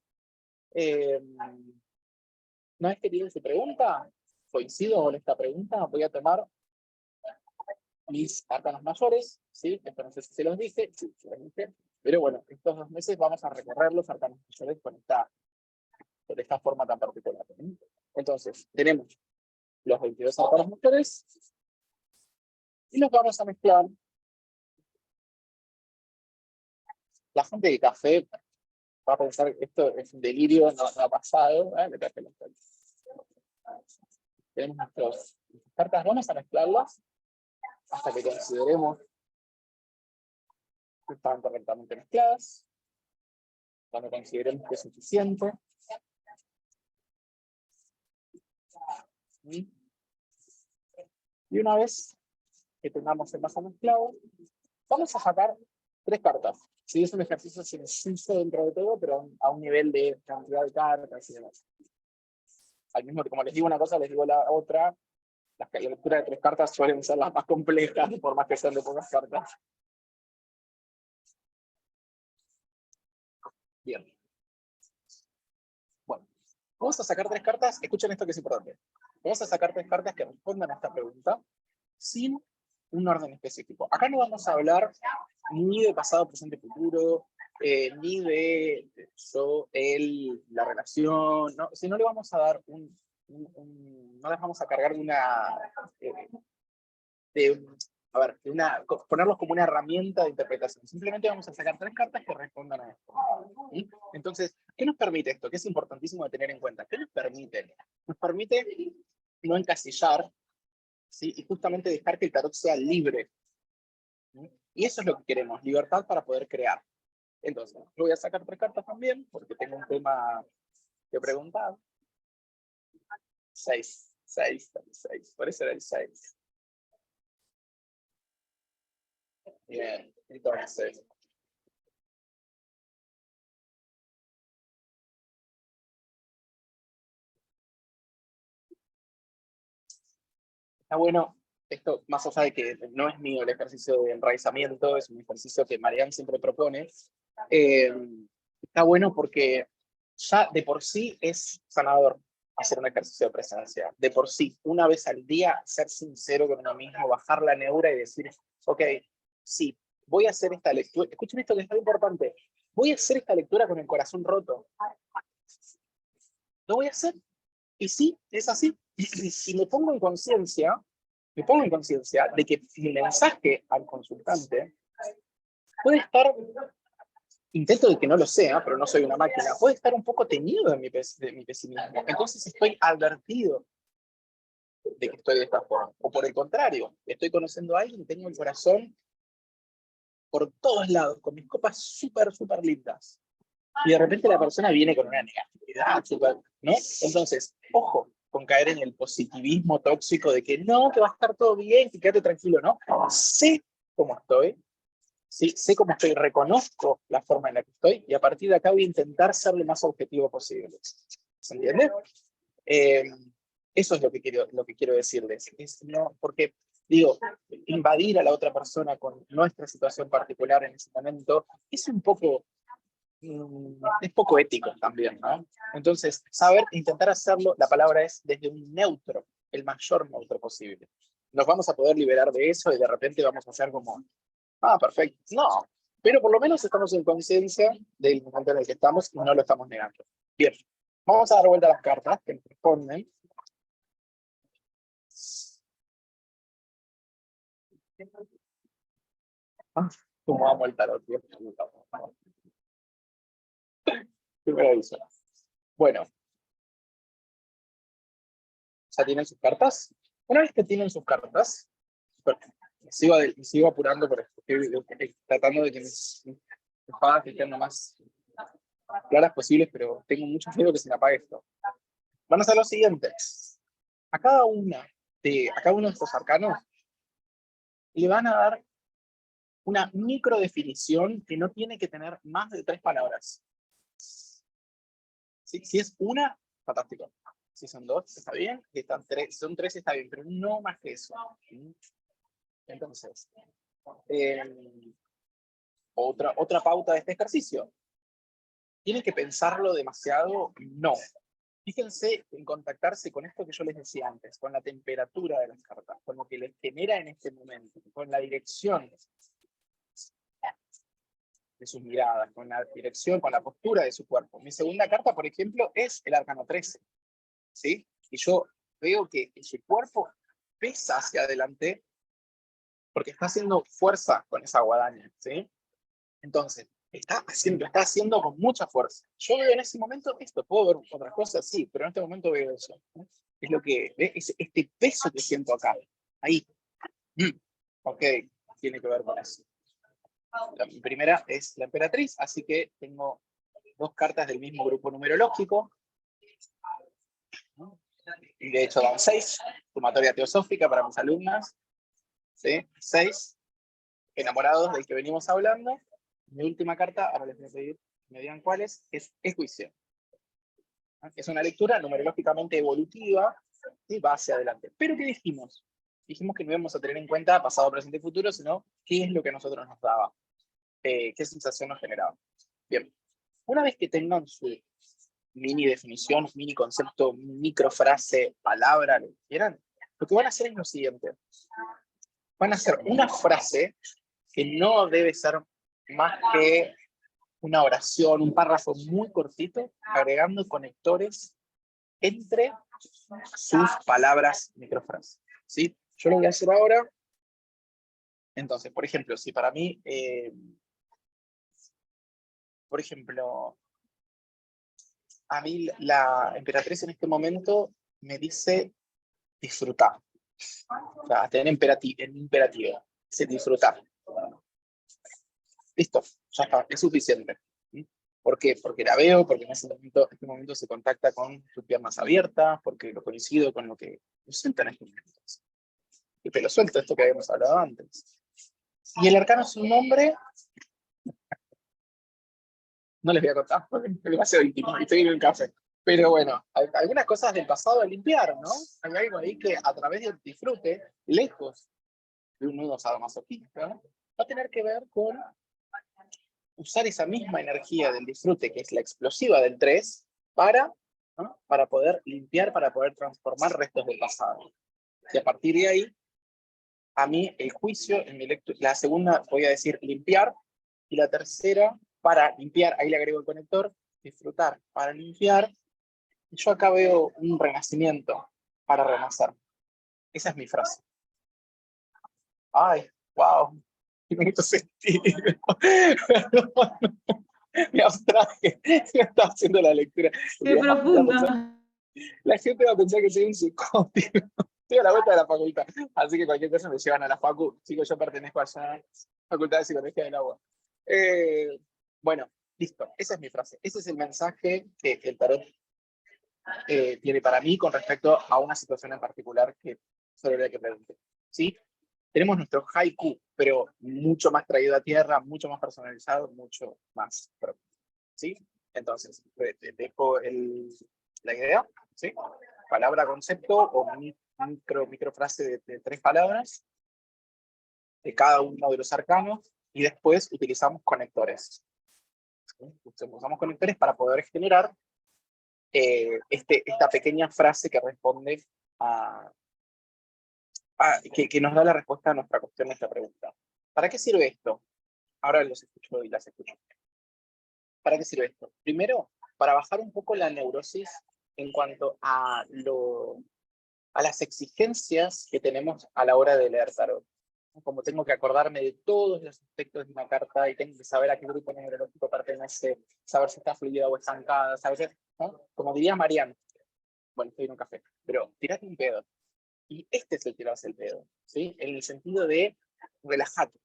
Una vez que tienen su pregunta, coincido con esta pregunta, voy a tomar mis arcanos mayores, ¿sí? Esto no sé si se los dije, sí, se los dije, pero bueno, estos 2 meses vamos a recorrer los arcanos mayores de esta forma tan particular. ¿Sí? Entonces, tenemos los 22 arcanos mayores y los vamos a mezclar. La gente de café va a pensar que esto es un delirio, no ha pasado. Tenemos nuestras cartas, vamos a mezclarlas hasta que consideremos que están correctamente mezcladas, cuando consideremos que es suficiente. Y una vez que tengamos el mazo mezclado, vamos a sacar 3 cartas. Sí, es un ejercicio sencillo dentro de todo, pero a un nivel de cantidad de cartas y demás. Al mismo tiempo, como les digo una cosa, les digo la otra. La lectura de 3 cartas suelen ser las más complejas, por más que sean de pocas cartas. Bien. Bueno, vamos a sacar 3 cartas. Escuchen esto que es importante. Vamos a sacar 3 cartas que respondan a esta pregunta sin un orden específico. Acá no vamos a hablar ni de pasado, presente, futuro, ni de yo, él, la relación, ¿no? Si no le vamos a dar no les vamos a cargar ponerlos como una herramienta de interpretación. Simplemente vamos a sacar 3 cartas que respondan a esto. ¿Sí? Entonces, ¿qué nos permite esto? Que es importantísimo de tener en cuenta. ¿Qué nos permite? Nos permite no encasillar, ¿sí? Y justamente dejar que el tarot sea libre. ¿Sí? Y eso es lo que queremos, libertad para poder crear. Entonces, yo voy a sacar 3 cartas también, porque tengo un tema que preguntar. 6, 6, 6, por eso era el 6. Bien, entonces. Está bueno esto más allá de que no es mío el ejercicio de enraizamiento, es un ejercicio que Marianne siempre propone, está bueno porque ya de por sí es sanador hacer un ejercicio de presencia. De por sí, una vez al día, ser sincero con uno mismo, bajar la neura y decir, ok, sí, voy a hacer esta lectura. Escuchen esto que es muy importante. Voy a hacer esta lectura con el corazón roto. Lo voy a hacer. Y sí, es así. Y me pongo en conciencia de que mi mensaje al consultante puede estar, intento de que no lo sea, pero no soy una máquina, puede estar un poco teñido de mi pesimismo. Entonces estoy advertido de que estoy de esta forma. O por el contrario, estoy conociendo a alguien y tengo el corazón por todos lados, con mis copas súper, súper lindas. Y de repente la persona viene con una negatividad, súper, ¿no? Entonces, ojo con caer en el positivismo tóxico de que no, que va a estar todo bien, que quédate tranquilo, ¿no? Sé cómo estoy, ¿sí? Sé cómo estoy, reconozco la forma en la que estoy, y a partir de acá voy a intentar ser lo más objetivo posible. ¿Se entiende? Eso es lo que quiero decirles. No, porque, digo, invadir a la otra persona con nuestra situación particular en ese momento es un poco, es poco ético también, ¿no? Entonces, saber, intentar hacerlo, la palabra es desde un neutro, el mayor neutro posible. Nos vamos a poder liberar de eso y de repente vamos a hacer como, ah, perfecto. No, pero por lo menos estamos en conciencia del momento en el que estamos y no lo estamos negando. Bien, vamos a dar vuelta a las cartas que nos responden. Como amo el tarot, Dios mío. Primero aviso. Bueno, ¿ya tienen sus cartas? Una vez que tienen sus cartas, me sigo apurando por esto. Estoy tratando de que mis espadas estén lo más claras posibles, pero tengo mucho miedo que se me apague esto. Van a ser los siguientes. A cada uno de estos arcanos le van a dar una microdefinición que no tiene que tener más de 3 palabras. ¿Sí? Si es una, fantástico. Si son 2, está bien. Si son 3, está bien, pero no más que eso. Entonces, otra pauta de este ejercicio. ¿Tienen que pensarlo demasiado? No. Fíjense en contactarse con esto que yo les decía antes, con la temperatura de las cartas, con lo que les genera en este momento, con la dirección de sus miradas, con la dirección, con la postura de su cuerpo. Mi segunda carta, por ejemplo, es el arcano 13. ¿Sí? Y yo veo que su cuerpo pesa hacia adelante porque está haciendo fuerza con esa guadaña. ¿Sí? Entonces, está haciendo con mucha fuerza. Yo veo en ese momento esto, puedo ver otras cosas, sí, pero en este momento veo eso. ¿No? Es lo que, es este peso que siento acá, ahí. Ok, tiene que ver con eso. La primera es la emperatriz, así que tengo 2 cartas del mismo grupo numerológico. ¿No? Y de hecho dan 6, sumatoria teosófica para mis alumnas. ¿Sí? 6, enamorados del que venimos hablando. Mi última carta, ahora les voy a pedir que me digan cuál es juicio. Es una lectura numerológicamente evolutiva y va hacia adelante. Pero ¿qué dijimos? Dijimos que no íbamos a tener en cuenta pasado, presente y futuro, sino qué es lo que a nosotros nos daba, qué sensación nos generaba. Bien, una vez que tengan su mini definición, mini concepto, microfrase, palabra, lo que quieran, lo que van a hacer es lo siguiente. Van a hacer una frase que no debe ser más que una oración, un párrafo muy cortito, agregando conectores entre sus palabras microfrases. ¿Sí? Yo lo voy a hacer ahora. Entonces, por ejemplo, si para mí, por ejemplo, a mí la emperatriz en este momento me dice disfrutar. O sea, tener imperativo. Dice disfrutar. Listo, ya está, es suficiente. ¿Sí? ¿Por qué? Porque la veo, porque en este momento se contacta con sus piernas abiertas, porque lo coincido con lo que lo siento en estos momentos. Y pelo suelto, esto que habíamos hablado antes. Y el arcano es un nombre. No les voy a contar, porque es demasiado íntimo, y estoy en el café. Pero bueno, hay algunas cosas del pasado a limpiar, ¿no? Hay algo ahí que a través del disfrute, lejos de un nudo sadomasoquista, ¿no? Va a tener que ver con usar esa misma energía del disfrute, que es la explosiva del 3, para, ¿no? Para poder limpiar, para poder transformar restos del pasado. Y a partir de ahí, a mí el juicio, en mi lectura, la segunda voy a decir limpiar, y la tercera, para limpiar, ahí le agrego el conector, disfrutar para limpiar. Y yo acá veo un renacimiento para renacer. Esa es mi frase. Ay, wow, tiene mucho sentido. Me abstraje, me estaba haciendo la lectura. Qué profundo. La gente va a pensar que soy un psicótico. Estoy a la vuelta de la facultad, así que cualquier cosa me llevan a la facu. Chicos, yo pertenezco a la Facultad de Psicología del Agua. Bueno, listo, esa es mi frase. Ese es el mensaje que el tarot tiene para mí con respecto a una situación en particular que solo le que pregunte. ¿Sí? Tenemos nuestro haiku, pero mucho más traído a tierra, mucho más personalizado, mucho más propio. ¿Sí? Entonces, te dejo la idea, ¿sí? Palabra, concepto o microfrase de 3 palabras de cada uno de los arcanos y después utilizamos conectores. ¿Sí? Usamos conectores para poder generar esta pequeña frase que responde que nos da la respuesta a nuestra cuestión, a nuestra pregunta. ¿Para qué sirve esto? Ahora los escucho y las escucho. ¿Para qué sirve esto? Primero, para bajar un poco la neurosis en cuanto a las exigencias que tenemos a la hora de leer tarot. Como tengo que acordarme de todos los aspectos de una carta y tengo que saber a qué grupo neurológico pertenece, saber si está fluida o estancada, saber, ¿no? Como diría Mariano, bueno, estoy en un café, pero tirate un pedo. Y este es el tirarse el pedo, ¿sí? En el sentido de relájate.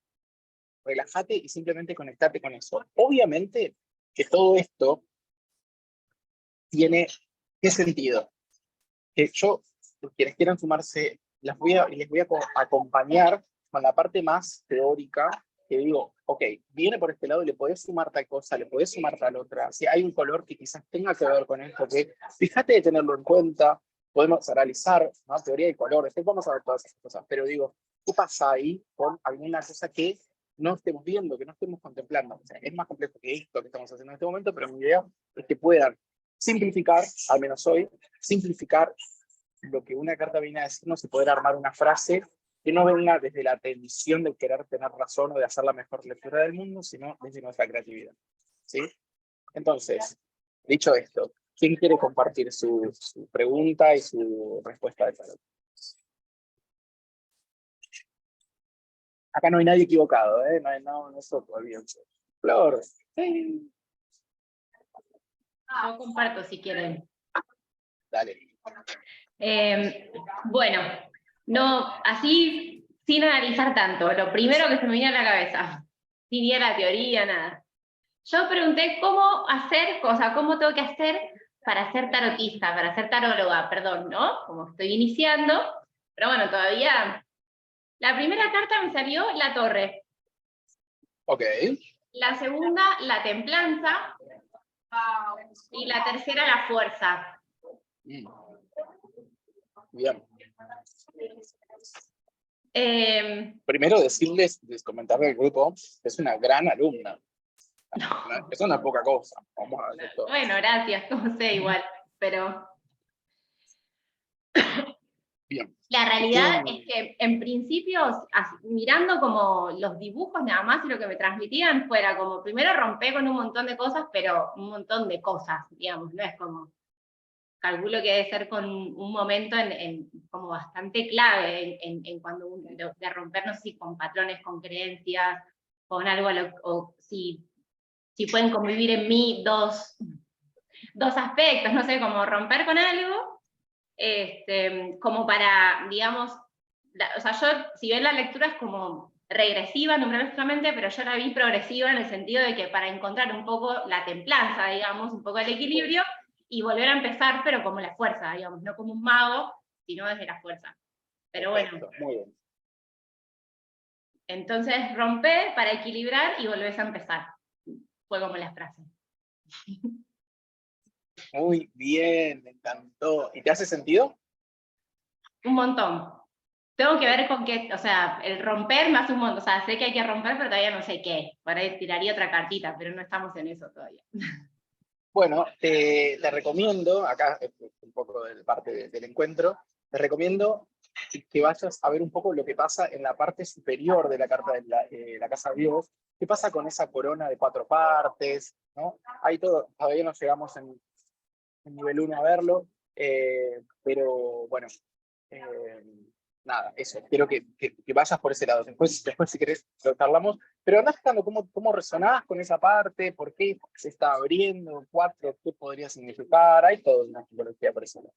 Relájate y simplemente conectate con eso. Obviamente que todo esto tiene ¿qué sentido? Que yo, quienes quieran sumarse, les voy a acompañar con la parte más teórica, que digo, ok, viene por este lado y le podés sumar tal cosa, le podés sumar tal otra. Si hay un color que quizás tenga que ver con esto, que fíjate de tenerlo en cuenta, podemos analizar, ¿no? Teoría de colores, vamos a ver todas esas cosas, pero digo, ¿qué pasa ahí con alguna cosa que no estemos viendo, que no estemos contemplando? O sea, es más complejo que esto que estamos haciendo en este momento, pero mi idea es que puedan simplificar, al menos hoy, simplificar lo que una carta viene a decirnos y poder armar una frase que no venga desde la tensión de querer tener razón o de hacer la mejor lectura del mundo, sino desde nuestra creatividad. ¿Sí? Entonces, dicho esto, ¿quién quiere compartir su pregunta y su respuesta de tarot? Acá no hay nadie equivocado, ¿eh? No es todavía. Flor. Sí. Yo comparto si quieren. Dale. Bueno, no, así sin analizar tanto, lo primero que se me viene a la cabeza, sin ir a la teoría, nada. Yo pregunté cómo hacer, o sea, cómo tengo que hacer para ser tarotista, para ser taróloga, perdón, ¿no? Como estoy iniciando, pero bueno, todavía. La primera carta me salió la torre. Ok. La segunda, la templanza. Y la tercera, la fuerza. Bien. Primero decirles, comentarle al grupo, que es una gran alumna. No, eso no es poca cosa. Vamos a ver esto. Bueno, gracias, no sé, igual, pero... Bien. La realidad es que, en principio, mirando como los dibujos nada más y lo que me transmitían, fuera como, primero rompé con un montón de cosas, pero un montón de cosas, digamos, no es como... Calculo que debe ser con un momento como bastante clave en cuando de rompernos, si con patrones, con creencias, con algo, o si pueden convivir en mí dos aspectos, no sé, como romper con algo, como para, digamos, o sea, yo, si bien la lectura es como regresiva numerológicamente, pero yo la vi progresiva en el sentido de que para encontrar un poco la templanza, digamos, un poco el equilibrio, y volver a empezar, pero como la fuerza, digamos, no como un mago, sino desde la fuerza. Pero bueno. Muy bien. Entonces romper para equilibrar y volvés a empezar. Fue como la frase. Muy bien, me encantó. ¿Y te hace sentido? Un montón. Tengo que ver con qué, o sea, el romper me hace un montón. O sea, sé que hay que romper, pero todavía no sé qué. Por ahí tiraría otra cartita, pero no estamos en eso todavía. Bueno, te recomiendo, acá es un poco de parte del encuentro, te recomiendo que vayas a ver un poco lo que pasa en la parte superior de la carta de la Casa de Dios, qué pasa con esa corona de 4 partes, ¿no? Ahí todo, todavía no llegamos en nivel 1 a verlo, pero bueno, eh, nada, eso, quiero que vayas por ese lado. Después si querés, lo charlamos, pero andás fijando cómo resonás con esa parte, por qué se está abriendo, 4, qué podría significar, hay toda una psicología por eso.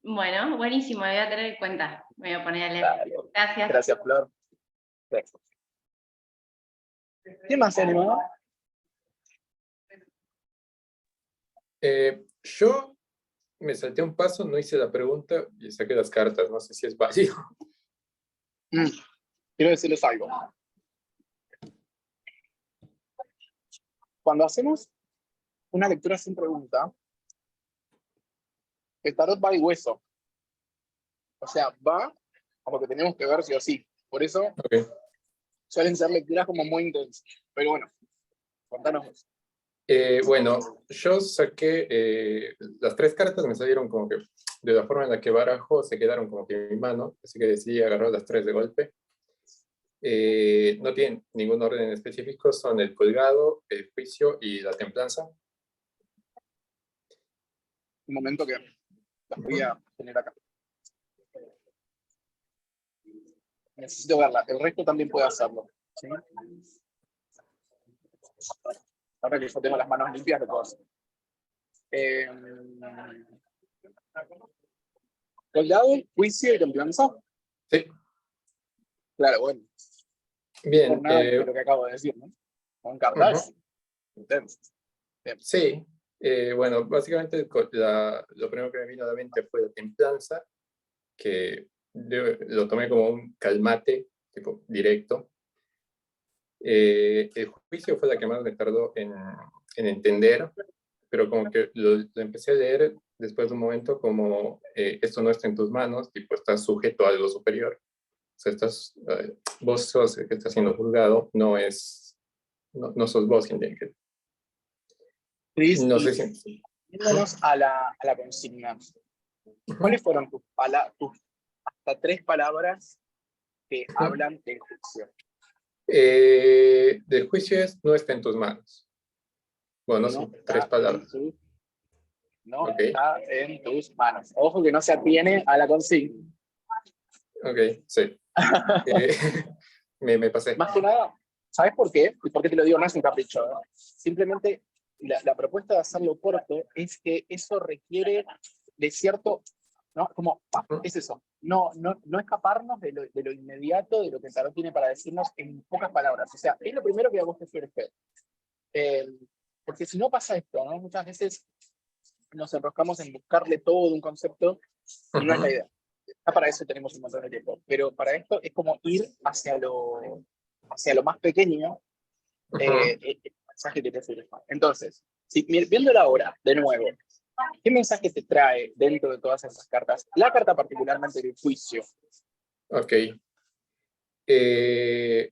Bueno, buenísimo, me voy a tener en cuenta. Me voy a poner a leer. Dale. Gracias. Gracias, Flor. Gracias. ¿Quién más se animó? Yo me salté un paso, no hice la pregunta y saqué las cartas. No sé si es válido. Quiero decirles algo. Cuando hacemos una lectura sin pregunta, el tarot va de hueso. O sea, va a lo que tenemos que ver sí o sí. Por eso Ok. suelen ser lecturas como muy intensas. Pero bueno, contanos vos. Bueno, yo saqué las 3 cartas, me salieron como que de la forma en la que barajo se quedaron como que en mi mano, así que decidí agarrar las 3 de golpe. No tienen ningún orden específico, son el colgado, el juicio y la templanza. Un momento que las voy a tener acá. Necesito verla. El resto también puede hacerlo. ¿Sí? Ahora que yo tengo las manos limpias, lo puedo hacer. ¿Colgado, juicio y templanza? Sí, Claro, bueno. bien. Por nada de lo que acabo de decir, ¿no? Con cartas intensas. Sí, bueno, básicamente lo primero que me vino a la mente fue la templanza, que lo tomé como un calmate, tipo directo. El juicio fue la que más me tardó en entender, pero como que lo empecé a leer después de un momento como esto no está en tus manos, tipo estás sujeto a algo superior. O sea, vos sos el que está siendo juzgado, no sos vos quien tiene que... Cris, No sé si... yéndonos a la consigna. ¿Cuáles fueron tus hasta 3 palabras que hablan del juicio? Del juicio es no está en tus manos. Bueno, no son 3 palabras. No Ok. está en tus manos. Ojo que no se atiene a la consigna. Ok, sí. Me pasé. Más que nada, ¿sabes por qué? Y por qué te lo digo, no es un capricho, ¿no? Simplemente la propuesta de hacerlo corto es que eso requiere de cierto, ¿no? Como, es eso, no escaparnos de lo inmediato, de lo que el tarot tiene para decirnos en pocas palabras. O sea, es lo primero que a vos te quieres ver. Porque si no pasa esto, ¿no? Muchas veces nos enroscamos en buscarle todo un concepto y no es la idea. Para eso tenemos un montón de tiempo, pero para esto es como ir hacia lo más pequeño, el mensaje que te sirve. Entonces, viendo la obra de nuevo, ¿qué mensaje te trae dentro de todas esas cartas? La carta particularmente del juicio. Ok. Es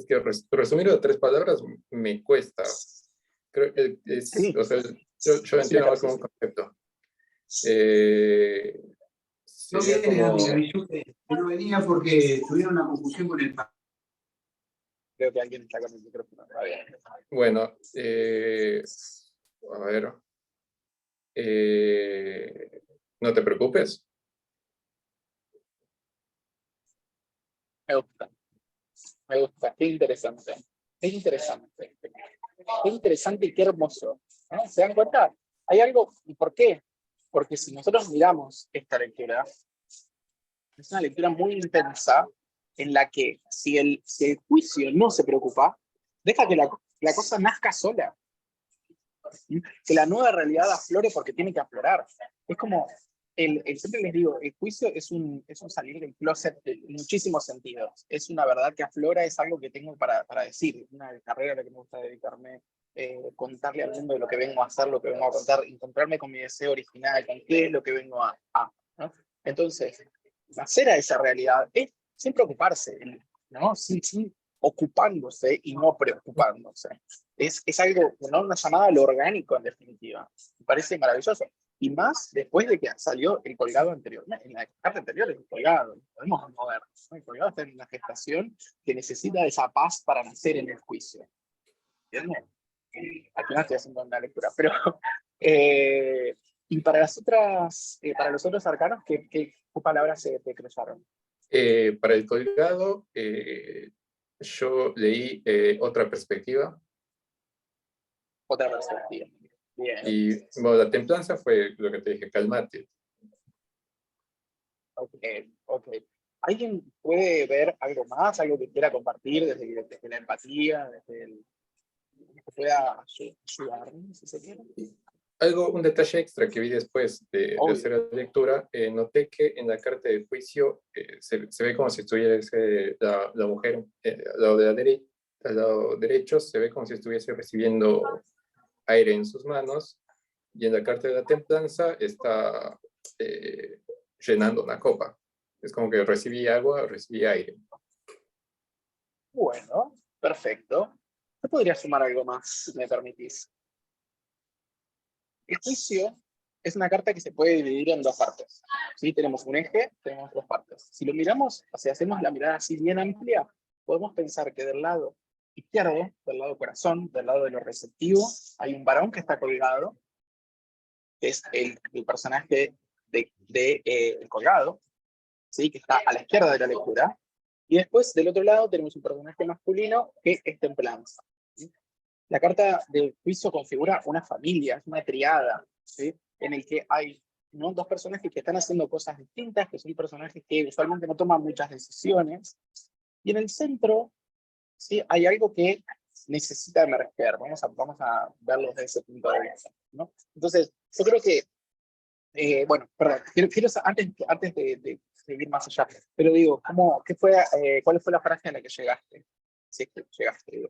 que resumirlo de 3 palabras me cuesta. Creo que Sí. o sea, yo lo entiendo más como un concepto. No Sería viene, como... amiga, yo no venía porque tuvieron una confusión con el Creo que alguien está con el micrófono. Está bien. Bueno, a ver. No te preocupes. Me gusta, qué interesante. Qué interesante. Qué interesante y qué hermoso. ¿No? ¿Se dan cuenta? Hay algo, ¿y por qué? Porque si nosotros miramos esta lectura, es una lectura muy intensa en la que si el juicio no se preocupa, deja que la cosa nazca sola. Que la nueva realidad aflore porque tiene que aflorar. Es como, siempre les digo, el juicio es un salir del closet en muchísimos sentidos. Es una verdad que aflora, es algo que tengo para decir. Es una carrera a la que me gusta dedicarme contarle al mundo de lo que vengo a hacer, lo que vengo a contar, encontrarme con mi deseo original, con qué es lo que vengo ¿no? Entonces, nacer a esa realidad es sin preocuparse, ¿no? Sin ocupándose y no preocupándose. Es algo, ¿no? Una llamada a lo orgánico, en definitiva. Me parece maravilloso. Y más después de que salió el colgado anterior. En la carta anterior es el colgado, podemos mover, ¿no? El colgado está en una gestación que necesita esa paz para nacer en el juicio. ¿Entiendes? Al final estoy haciendo una lectura, pero y para para los otros arcanos, ¿qué palabras te cruzaron? Para el colgado, yo leí otra perspectiva. Otra perspectiva. Bien. Y bueno, la templanza fue lo que te dije, calmate. Ok. ¿Alguien puede ver algo más, algo que quiera compartir desde la empatía, desde el que pueda ayudarnos, si se quiere? Un detalle extra que vi después de hacer la lectura, noté que en la carta de juicio se ve como si estuviese la mujer al lado al lado derecho, se ve como si estuviese recibiendo aire en sus manos, y en la carta de la templanza está llenando una copa. Es como que recibí agua, recibí aire. Bueno, perfecto. Yo podría sumar algo más, si me permitís. El juicio es una carta que se puede dividir en dos partes. ¿Sí? Tenemos un eje, tenemos dos partes. Si lo miramos, o sea, hacemos la mirada así bien amplia, podemos pensar que del lado izquierdo, del lado corazón, del lado de lo receptivo, hay un varón que está colgado, que es el personaje el colgado, ¿sí? Que está a la izquierda de la lectura. Y después, del otro lado, tenemos un personaje masculino que es templanza. ¿Sí? La carta del juicio configura una familia, una triada, ¿sí? En el que hay, ¿no?, dos personajes que están haciendo cosas distintas, que son personajes que usualmente no toman muchas decisiones. Y en el centro, ¿sí?, hay algo que necesita emerger. Vamos a verlo desde ese punto de vista, ¿no? Entonces, yo creo que, bueno, perdón, quiero antes de seguir más allá, pero digo, ¿cuál fue la frase a la que llegaste? Si es que llegaste, digo.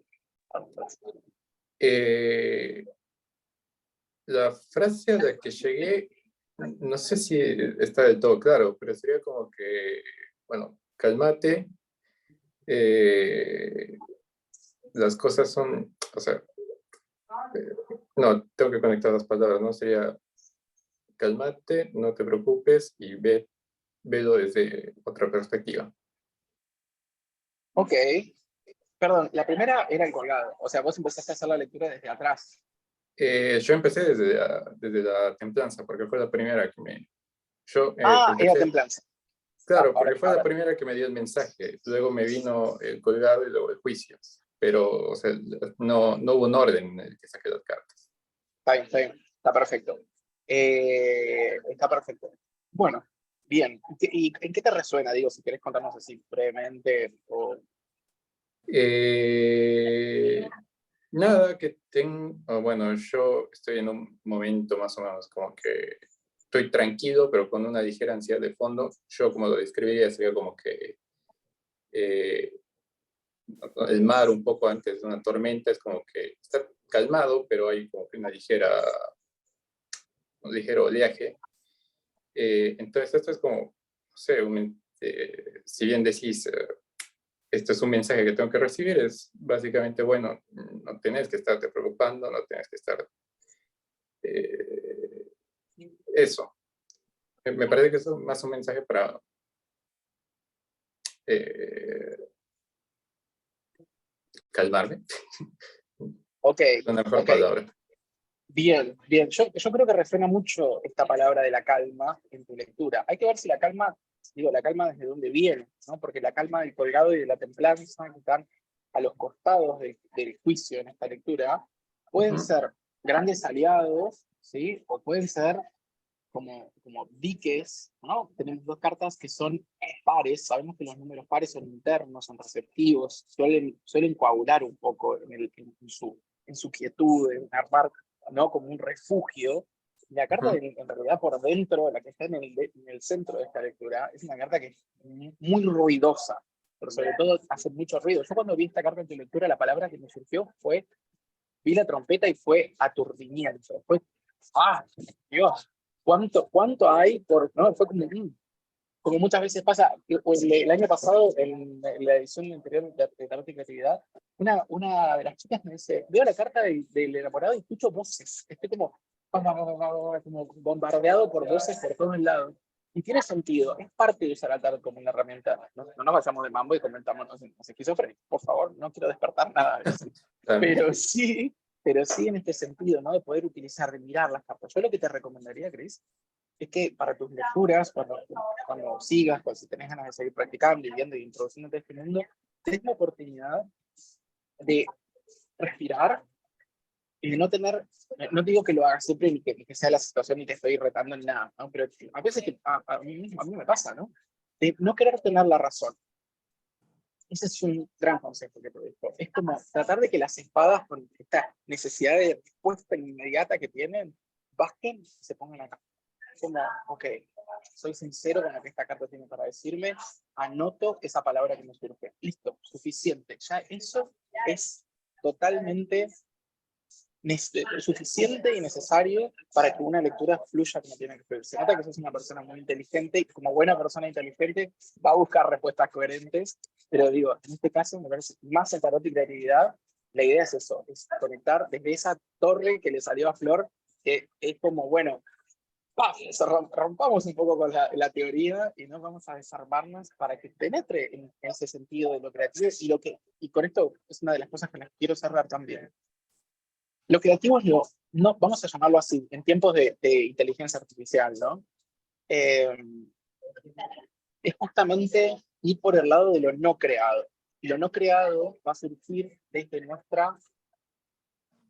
La frase a la que llegué, no sé si está del todo claro, pero sería como que, bueno, cálmate, las cosas son, o sea, no, tengo que conectar las palabras, ¿no? Sería cálmate, no te preocupes y velo desde otra perspectiva. Ok. Perdón, la primera era el colgado. O sea, vos empezaste a hacer la lectura desde atrás. Yo empecé desde la templanza, porque fue la primera que me... Era templanza. Claro, porque fue la primera que me dio el mensaje. Luego me vino el colgado y luego el juicio. Pero, o sea, no hubo un orden en el que saqué las cartas. Está bien. Está perfecto. Está perfecto. Bueno, bien. ¿Y en qué te resuena? Digo, si querés contarnos así brevemente. Nada, bueno, yo estoy en un momento más o menos como que estoy tranquilo, pero con una ligera ansiedad de fondo. Yo, como lo describiría, sería como que el mar un poco antes de una tormenta es como que está calmado, pero hay como que un ligero oleaje. Entonces esto es como, no sé, si bien decís, esto es un mensaje que tengo que recibir, es básicamente, bueno, no tenés que estarte preocupando, no tenés que estar... eso. Me parece que es más un mensaje para... calmarme. Ok. Una mejor palabra. Bien. Yo creo que resuena mucho esta palabra de la calma en tu lectura. Hay que ver si la calma desde dónde viene, ¿no? Porque la calma del colgado y de la templanza, que están a los costados del juicio en esta lectura, pueden ser grandes aliados, ¿sí? O pueden ser como diques, ¿no? Tenemos dos cartas que son pares. Sabemos que los números pares son internos, son receptivos, suelen coagular un poco en su quietud, en armar, ¿no?, como un refugio. La carta, en realidad, por dentro, la que está en el centro de esta lectura, es una carta que es muy ruidosa, pero sobre todo hace mucho ruido. Yo cuando vi esta carta en tu lectura, la palabra que me surgió fue vi la trompeta y fue aturdimiento. Fue, ¡ah, Dios! ¿Cuánto hay por...? No, fue como muchas veces pasa, el año pasado, en la edición anterior de Tarot y Creatividad, una de las chicas me dice, veo la carta del enamorado y escucho voces. Estoy como bombardeado por voces por todos lados. Y tiene sentido, es parte de usar el tarot como una herramienta. No nos vayamos de mambo y comentamos esquizofrénicos, por favor, no quiero despertar nada de eso. Pero sí en este sentido, ¿no? De poder utilizar, de mirar las cartas. Yo lo que te recomendaría, Cris, es que para tus lecturas, cuando sigas, si tenés ganas de seguir practicando y viendo y introduciéndote a este mundo, tenés la oportunidad de respirar y de no tener, no digo que lo hagas siempre ni que sea la situación ni te estoy retando ni nada, ¿no? Pero a veces a mí me pasa, ¿no? De no querer tener la razón. Ese es un gran consejo que te dejo. Es como tratar de que las espadas, con esta necesidad de respuesta inmediata que tienen, bajen y se pongan acá. Como, ok, soy sincero con lo que esta carta tiene para decirme, anoto esa palabra que me surge. Listo, suficiente. Ya eso es totalmente suficiente y necesario para que una lectura fluya como tiene que fluir. Se nota que sos una persona muy inteligente y como buena persona inteligente va a buscar respuestas coherentes, pero digo, en este caso me parece más en tarot y creatividad, la idea es eso, es conectar desde esa torre que le salió a Flor, que es como, bueno, ¡paf! Rompamos un poco con la teoría y nos vamos a desarmarnos para que penetre en ese sentido de lo creativo y con esto es una de las cosas que les quiero cerrar también. Lo creativo es no, vamos a llamarlo así, en tiempos de inteligencia artificial, ¿no? Es justamente ir por el lado de lo no creado. Y lo no creado va a surgir desde nuestra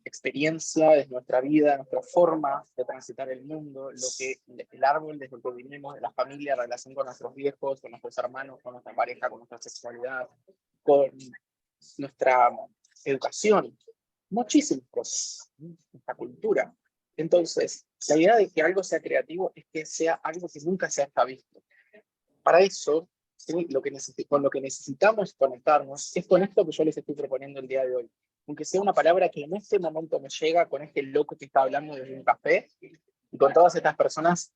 experiencia, desde nuestra vida, nuestra forma de transitar el mundo, el árbol desde el que vinimos, de la familia, la relación con nuestros viejos, con nuestros hermanos, con nuestra pareja, con nuestra sexualidad, con nuestra educación, muchísimas cosas, nuestra cultura. Entonces, la idea de que algo sea creativo es que sea algo que nunca se haya visto. Para eso, ¿sí? Con lo que necesitamos conectarnos es con esto que yo les estoy proponiendo el día de hoy. Aunque sea una palabra que en este momento me llega con este loco que está hablando desde un café y con todas estas personas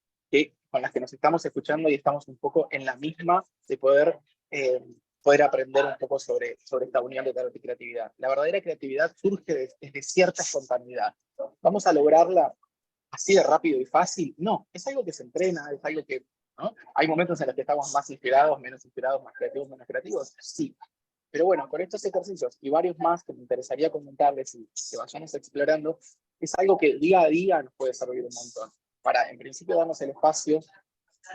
con las que nos estamos escuchando y estamos un poco en la misma de poder aprender un poco sobre esta unión de tarot y creatividad. La verdadera creatividad surge desde cierta espontaneidad. ¿Vamos a lograrla así de rápido y fácil? No, es algo que se entrena, es algo que, ¿no? Hay momentos en los que estamos más inspirados, menos inspirados, más creativos, menos creativos, sí. Pero bueno, con estos ejercicios y varios más que me interesaría comentarles y que vayamos explorando, es algo que día a día nos puede servir un montón. Para, en principio, darnos el espacio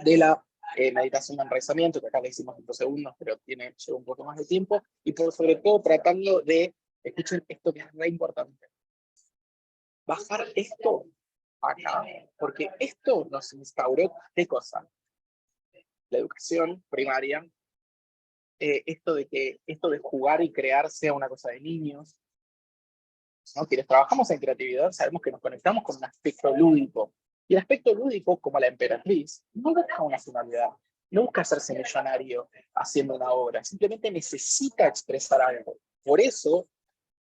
de la meditación de enraizamiento, que acá le hicimos en 2 segundos, pero lleva un poco más de tiempo, y sobre todo tratando de, escuchen esto que es re importante, bajar esto acá, porque esto nos instauró ¿qué cosa? La educación primaria, esto de jugar y crear sea una cosa de niños, ¿no? Quienes trabajamos en creatividad sabemos que nos conectamos con un aspecto lúdico, y el aspecto lúdico, como la emperatriz, no busca una finalidad, no busca hacerse millonario haciendo una obra, simplemente necesita expresar algo. Por eso,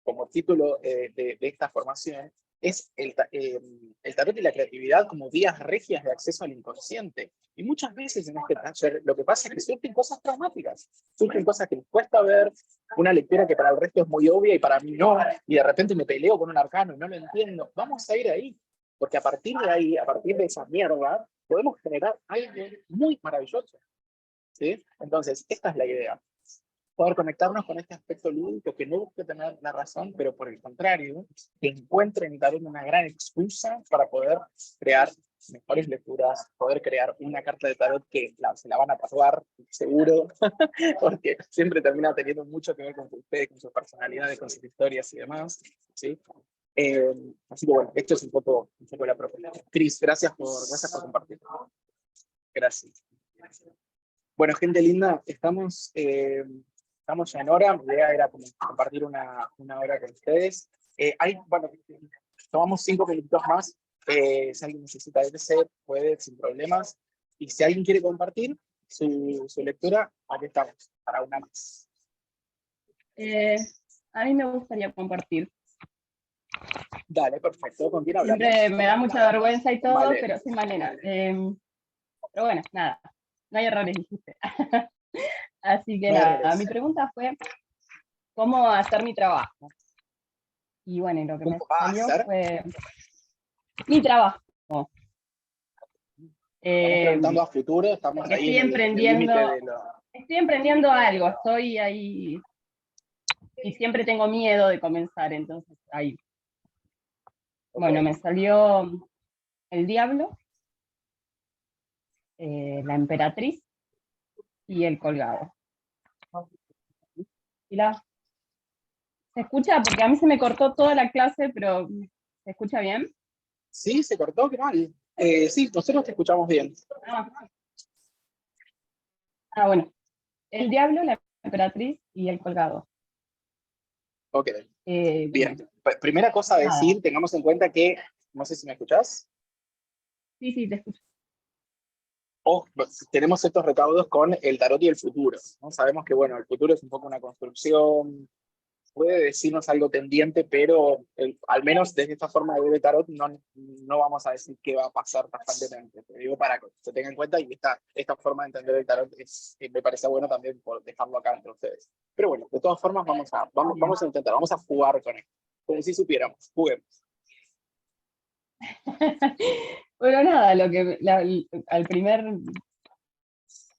como título de esta formación, es el tarot y la creatividad como vías regias de acceso al inconsciente. Y muchas veces en este taller lo que pasa es que surgen cosas traumáticas, surgen cosas que les cuesta ver, una lectura que para el resto es muy obvia y para mí no, y de repente me peleo con un arcano y no lo entiendo. Vamos a ir ahí, porque a partir de ahí, a partir de esa mierda, podemos generar algo muy maravilloso, ¿sí? Entonces, esta es la idea. Poder conectarnos con este aspecto lúdico que no busque tener la razón, pero por el contrario, que encuentre en tarot una gran excusa para poder crear mejores lecturas, poder crear una carta de tarot que se la van a tatuar, seguro, porque siempre termina teniendo mucho que ver con ustedes, con sus personalidades, con sus historias y demás, ¿sí? Así que bueno, esto es un poco la propuesta. Cris, gracias por compartir. Gracias. Bueno, gente linda, estamos ya en hora. Mi idea era compartir una hora con ustedes. Bueno, tomamos 5 minutos más. Si alguien necesita irse, puede, sin problemas. Y si alguien quiere compartir su lectura, aquí estamos, para una más. A mí me gustaría compartir. Dale, perfecto. ¿Con quién hablamos? Siempre me da mucha vergüenza y todo, Malena. pero soy Malena. Pero bueno, nada, no hay errores, dijiste. Así que No hay nada, errores. mi pregunta fue, ¿cómo hacer mi trabajo? Y bueno, y lo que me ¿Cómo va a salió ser? fue mi trabajo. Estamos preguntando a futuro, estamos porque ahí estoy en el límite emprendiendo, de lo... estoy emprendiendo algo, estoy ahí y siempre tengo miedo de comenzar, entonces ahí. Bueno, me salió el diablo, la emperatriz y el colgado. ¿Y ¿Se escucha? Porque a mí se me cortó toda la clase, pero ¿se escucha bien? Sí, se cortó, qué mal. Sí, nosotros te escuchamos bien. Bueno. El diablo, la emperatriz y el colgado. Ok, bien. Primera cosa a Nada. decir, tengamos en cuenta que, no sé si me escuchás, Sí, te escucho. tenemos estos recaudos con el tarot y el futuro, ¿no? Sabemos que, bueno, el futuro es un poco una construcción, puede decirnos algo tendiente, pero al menos desde esta forma de ver el tarot no vamos a decir qué va a pasar tajantemente. Te digo para que se tenga en cuenta, y esta forma de entender el tarot me parece bueno también por dejarlo acá entre ustedes. Pero bueno, de todas formas vamos a intentar, vamos a jugar con esto, como si supiéramos, juguemos. Bueno, nada, al primer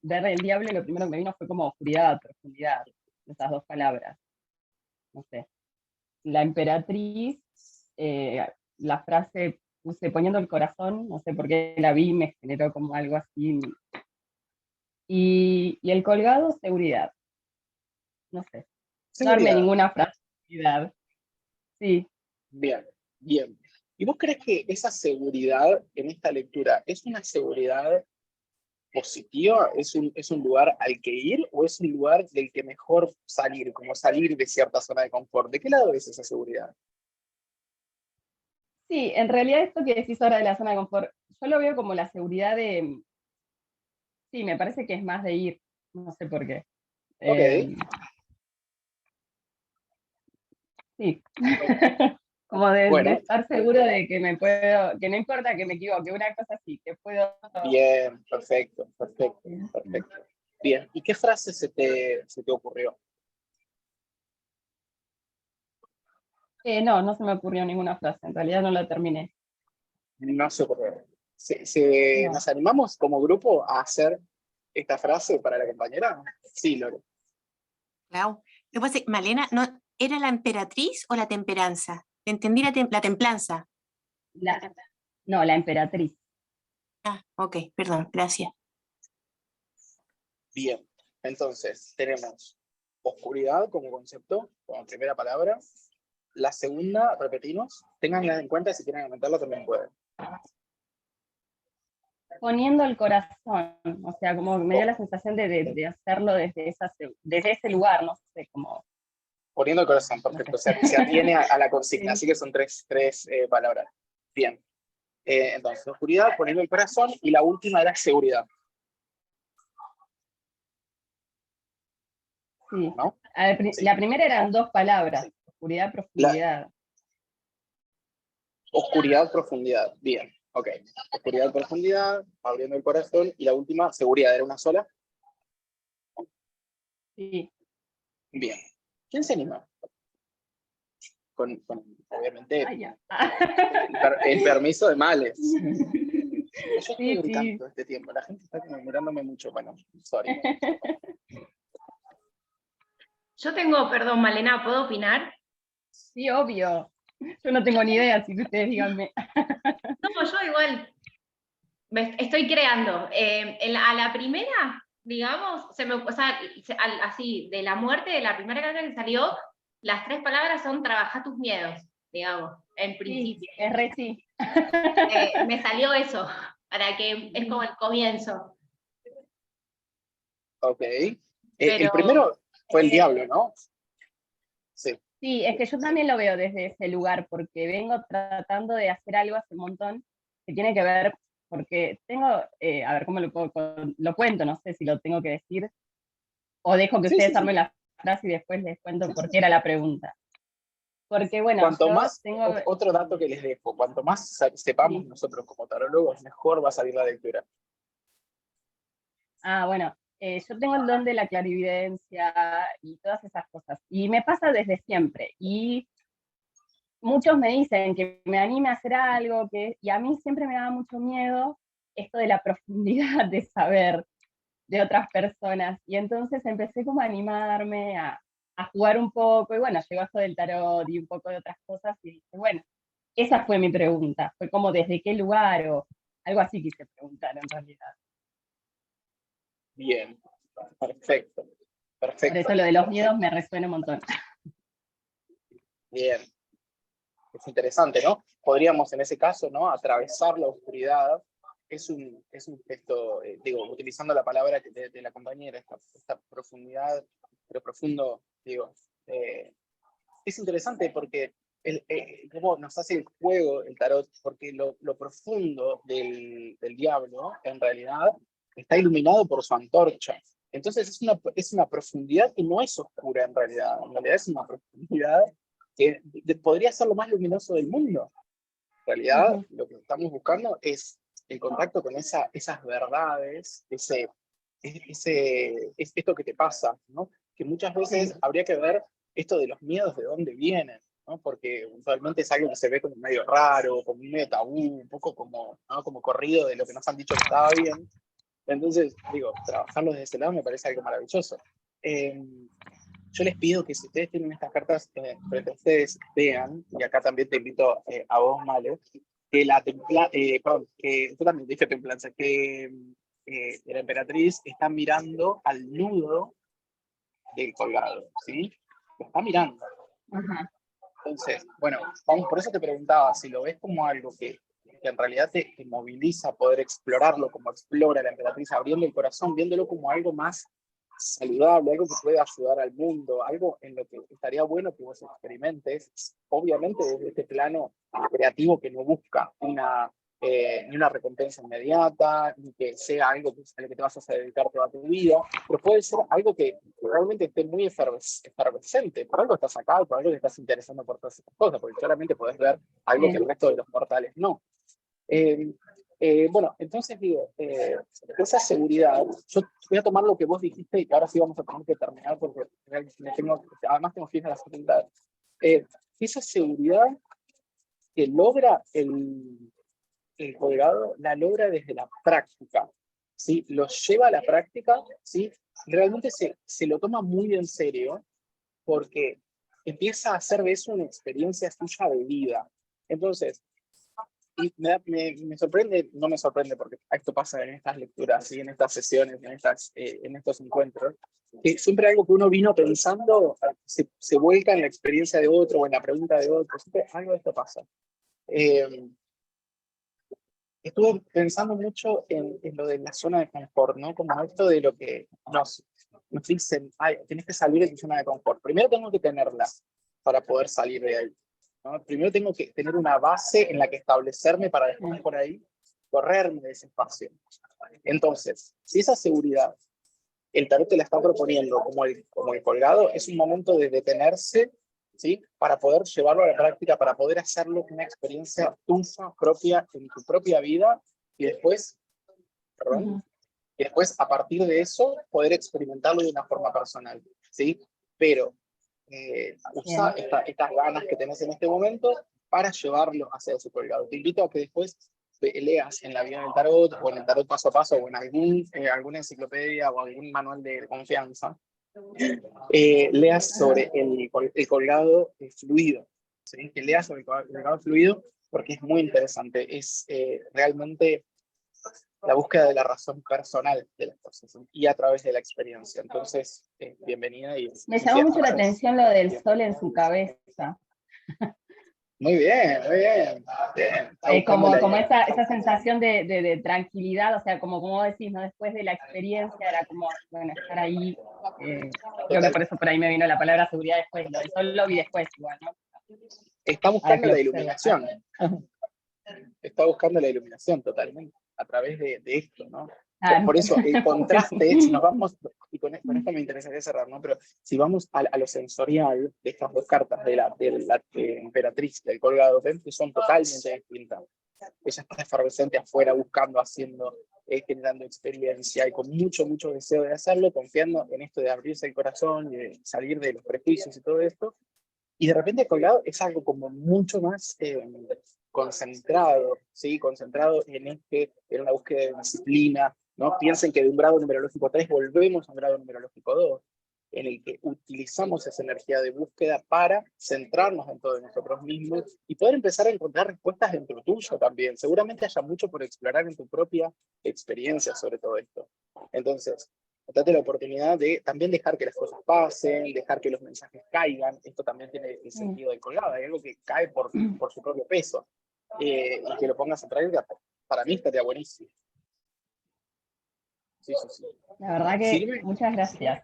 ver el diablo, lo primero que me vino fue como oscuridad, profundidad, esas dos palabras. No sé. La emperatriz, la frase puse poniendo el corazón, no sé por qué la vi, me generó como algo así. Y el colgado, seguridad. No sé. No armé Seguridad. ninguna frase de seguridad. Sí. Bien, bien. ¿Y vos crees que esa seguridad en esta lectura es una seguridad positiva? ¿Es un lugar al que ir o es un lugar del que mejor salir, como salir de cierta zona de confort? ¿De qué lado es esa seguridad? Sí, en realidad esto que decís ahora de la zona de confort, yo lo veo como la seguridad de... Sí, me parece que es más de ir, no sé por qué. Ok. Sí. Como de Bueno, estar seguro de que que no importa que me equivoque, una cosa así, que puedo... bien, perfecto. Bien, ¿y qué frase se te ocurrió? No se me ocurrió ninguna frase, en realidad no la terminé. No se ocurrió. No. ¿Nos animamos como grupo a hacer esta frase para la compañera? Sí, Lore. Claro. Lo que pasa es que Malena, ¿no era la emperatriz o la temperanza? Entendí la templanza. No, la emperatriz. Ah, ok, perdón, gracias. Bien, entonces tenemos oscuridad como concepto, como primera palabra. La segunda, repetimos, tenganla en cuenta, si quieren aumentarla también pueden. Poniendo el corazón, o sea, como me dio la sensación de hacerlo desde ese lugar, no sé, como... Poniendo el corazón, perfecto, se atiene a la consigna, Sí. así que son tres palabras. Bien, entonces oscuridad, poniendo el corazón, y la última era seguridad. Sí. ¿No? Sí. La primera eran dos palabras, oscuridad, profundidad. Oscuridad, profundidad, bien, ok. Oscuridad, profundidad, abriendo el corazón, y la última, seguridad, ¿era una sola? Sí. Bien. ¿Quién se anima? Con obviamente, el permiso de Males. Yo estoy gritando este tiempo, la gente está como mirándome mucho, bueno, sorry. Yo tengo, perdón, Malena, ¿puedo opinar? Sí, obvio. Yo no tengo ni idea, así que ustedes díganme. No, yo igual estoy creando. A la primera, digamos, así, de la muerte, de la primera carta que salió, las tres palabras son trabajar tus miedos, digamos, en principio. Sí, es re sí. Me salió eso, para que es como el comienzo. Ok. Pero, el primero fue el diablo, ¿no? Sí. Sí, es que yo también lo veo desde ese lugar, porque vengo tratando de hacer algo hace un montón que tiene que ver, porque tengo, a ver, ¿cómo lo cuento? No sé si lo tengo que decir, o dejo que ustedes armen la frase y después les cuento por qué era la pregunta. Porque bueno, Cuanto yo más, tengo... otro dato que les dejo, cuanto más sepamos Sí. nosotros como tarólogos, mejor va a salir la lectura. Bueno, yo tengo el don de la clarividencia y todas esas cosas. Y me pasa desde siempre. Y muchos me dicen que me anime a hacer algo, y a mí siempre me daba mucho miedo esto de la profundidad de saber de otras personas. Y entonces empecé como a animarme, a jugar un poco, y bueno, llegó esto del tarot y un poco de otras cosas, y dije, bueno, esa fue mi pregunta. Fue como desde qué lugar o algo así quise preguntar en realidad. Bien, perfecto, Por perfecto. eso lo de los miedos me resuena un montón. Bien, es interesante, ¿no? Podríamos en ese caso, ¿no? Atravesar la oscuridad. Es un gesto, digo, utilizando la palabra de la compañera, esta profundidad, pero profundo, digo, es interesante porque cómo nos hace el juego el tarot, porque lo profundo del diablo, en realidad, está iluminado por su antorcha. Entonces es una profundidad que no es oscura en realidad es una profundidad que podría ser lo más luminoso del mundo. En realidad, lo que estamos buscando es el contacto con esas verdades, es esto que te pasa, ¿no? Que muchas veces habría que ver esto de los miedos, de dónde vienen, ¿no? Porque usualmente es algo que se ve como medio raro, como medio tabú, un poco como, ¿no? Como corrido de lo que nos han dicho que estaba bien. Entonces, digo, trabajarlo desde ese lado me parece algo maravilloso. Yo les pido que si ustedes tienen estas cartas frente a ustedes, vean, y acá también te invito a vos, Malo, que que tú también dije templanza, que la emperatriz está mirando al nudo del colgado, ¿sí? Lo está mirando. Entonces, bueno, vamos, por eso te preguntaba, si lo ves como algo que en realidad te moviliza a poder explorarlo, como explora la emperatriz, abriendo el corazón, viéndolo como algo más saludable, algo que puede ayudar al mundo, algo en lo que estaría bueno que vos experimentes, obviamente desde este plano creativo que no busca ni una recompensa inmediata, ni que sea algo a lo que te vas a dedicar toda tu vida, pero puede ser algo que realmente esté muy efervescente. Por algo estás acá, por algo te estás interesando por todas estas cosas, porque solamente podés ver algo que el resto de los mortales no. Bueno, entonces digo, esa seguridad, yo voy a tomar lo que vos dijiste y ahora sí vamos a tener que terminar porque además tengo que ir a la facultad. Esa seguridad que logra el colgado, la logra desde la práctica, ¿sí? Lo lleva a la práctica, ¿sí? Realmente se lo toma muy en serio porque empieza a hacer de eso una experiencia suya de vida. Entonces, y me sorprende, no me sorprende porque esto pasa en estas lecturas, ¿sí? En estas sesiones, en estos encuentros, que siempre algo que uno vino pensando se vuelca en la experiencia de otro o en la pregunta de otro, siempre algo de esto pasa. Estuve pensando mucho en lo de la zona de confort, ¿no? Como esto de lo que nos dicen, ay, tienes que salir de tu zona de confort. Primero tengo que tenerla para poder salir de ahí, ¿no? Primero tengo que tener una base en la que establecerme para después por ahí correrme de ese espacio. Entonces, si esa seguridad el tarot te la está proponiendo como el colgado, es un momento de detenerse, ¿sí? Para poder llevarlo a la práctica, para poder hacerlo una experiencia tuya propia en tu propia vida y después, y después a partir de eso poder experimentarlo de una forma personal, ¿sí? Pero usa estas ganas que tenés en este momento para llevarlo hacia ese colgado. Te invito a que después leas en la vida del tarot o en el tarot paso a paso o en alguna enciclopedia o algún manual de confianza, leas sobre el colgado fluido, ¿sí? Que leas sobre el colgado fluido porque es muy interesante, es realmente la búsqueda de la razón personal de las cosas, ¿sí? Y a través de la experiencia. Entonces, bienvenida. Me llamó mucho la atención lo del sol en su cabeza. Muy bien, muy bien. Como esa sensación de tranquilidad, o sea, como decís, ¿no? Después de la experiencia era como, bueno, estar ahí. Creo que por eso por ahí me vino la palabra seguridad después. Lo del sol lo vi después igual, ¿no? Está buscando la iluminación. Está buscando la iluminación totalmente, a través de esto, ¿no? Por eso, el contraste, si nos vamos, y con esto me interesaría cerrar, ¿no? Pero si vamos a lo sensorial de estas dos cartas, de la emperatriz y del colgado, ven que son totalmente distintas. Ella está efervescente afuera, buscando, haciendo, generando experiencia y con mucho, mucho deseo de hacerlo, confiando en esto de abrirse el corazón y de salir de los prejuicios y todo esto. Y de repente el colgado es algo como mucho más concentrado, ¿sí? Concentrado en una búsqueda de disciplina, ¿no? Piensen que de un grado numerológico 3 volvemos a un grado numerológico 2, en el que utilizamos esa energía de búsqueda para centrarnos dentro de nosotros mismos y poder empezar a encontrar respuestas dentro tuyo también. Seguramente haya mucho por explorar en tu propia experiencia sobre todo esto. Entonces, date la oportunidad de también dejar que las cosas pasen, dejar que los mensajes caigan. Esto también tiene el sentido del colgado, hay algo que cae por su propio peso. Y que lo pongas a traer, para mí estaría buenísimo. Sí. La verdad que ¿Sirve? muchas gracias.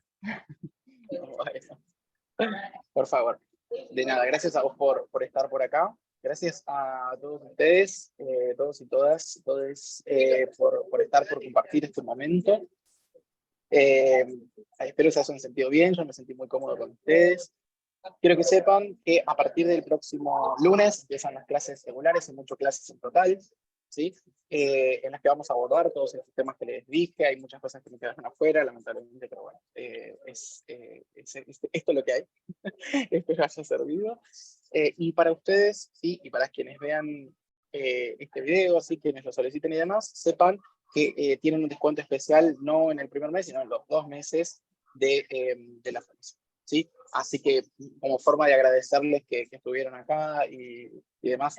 Por favor. De nada, gracias a vos por estar por acá. Gracias a todos ustedes, todos y todas, todos, por estar, por compartir este momento. Espero que se hayan sentido bien, yo me sentí muy cómodo con ustedes. Quiero que sepan que a partir del próximo lunes empiezan las clases regulares, hay 8 clases en total, ¿sí? En las que vamos a abordar todos estos temas que les dije. Hay muchas cosas que me quedaron afuera, lamentablemente, pero bueno, esto es lo que hay. Espero haya servido. Y para ustedes, sí, y para quienes vean este video, así quienes lo soliciten y demás, sepan que tienen un descuento especial no en el primer mes, sino en los 2 meses de la formación, ¿sí? Así que como forma de agradecerles que estuvieron acá y demás,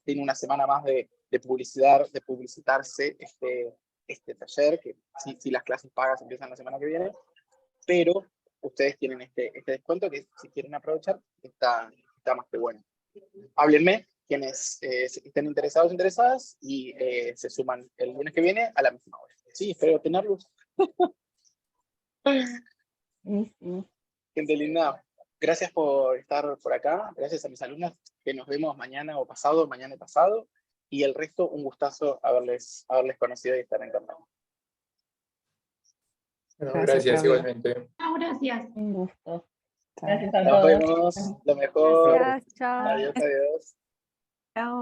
tiene una semana más de publicitarse este taller, que si las clases pagas empiezan la semana que viene, pero ustedes tienen este descuento que si quieren aprovechar está más que bueno. Háblenme quienes estén interesados o interesadas y se suman el lunes que viene a la misma hora. Sí, espero tenerlos. Gente linda, gracias por estar por acá, gracias a mis alumnas, que nos vemos mañana y pasado, y el resto, un gustazo haberles conocido y estar encantados. Gracias igualmente. Gracias. Un gusto. Chao. Gracias a Nos todos. vemos, lo mejor. Gracias, chao. Adiós. Chao.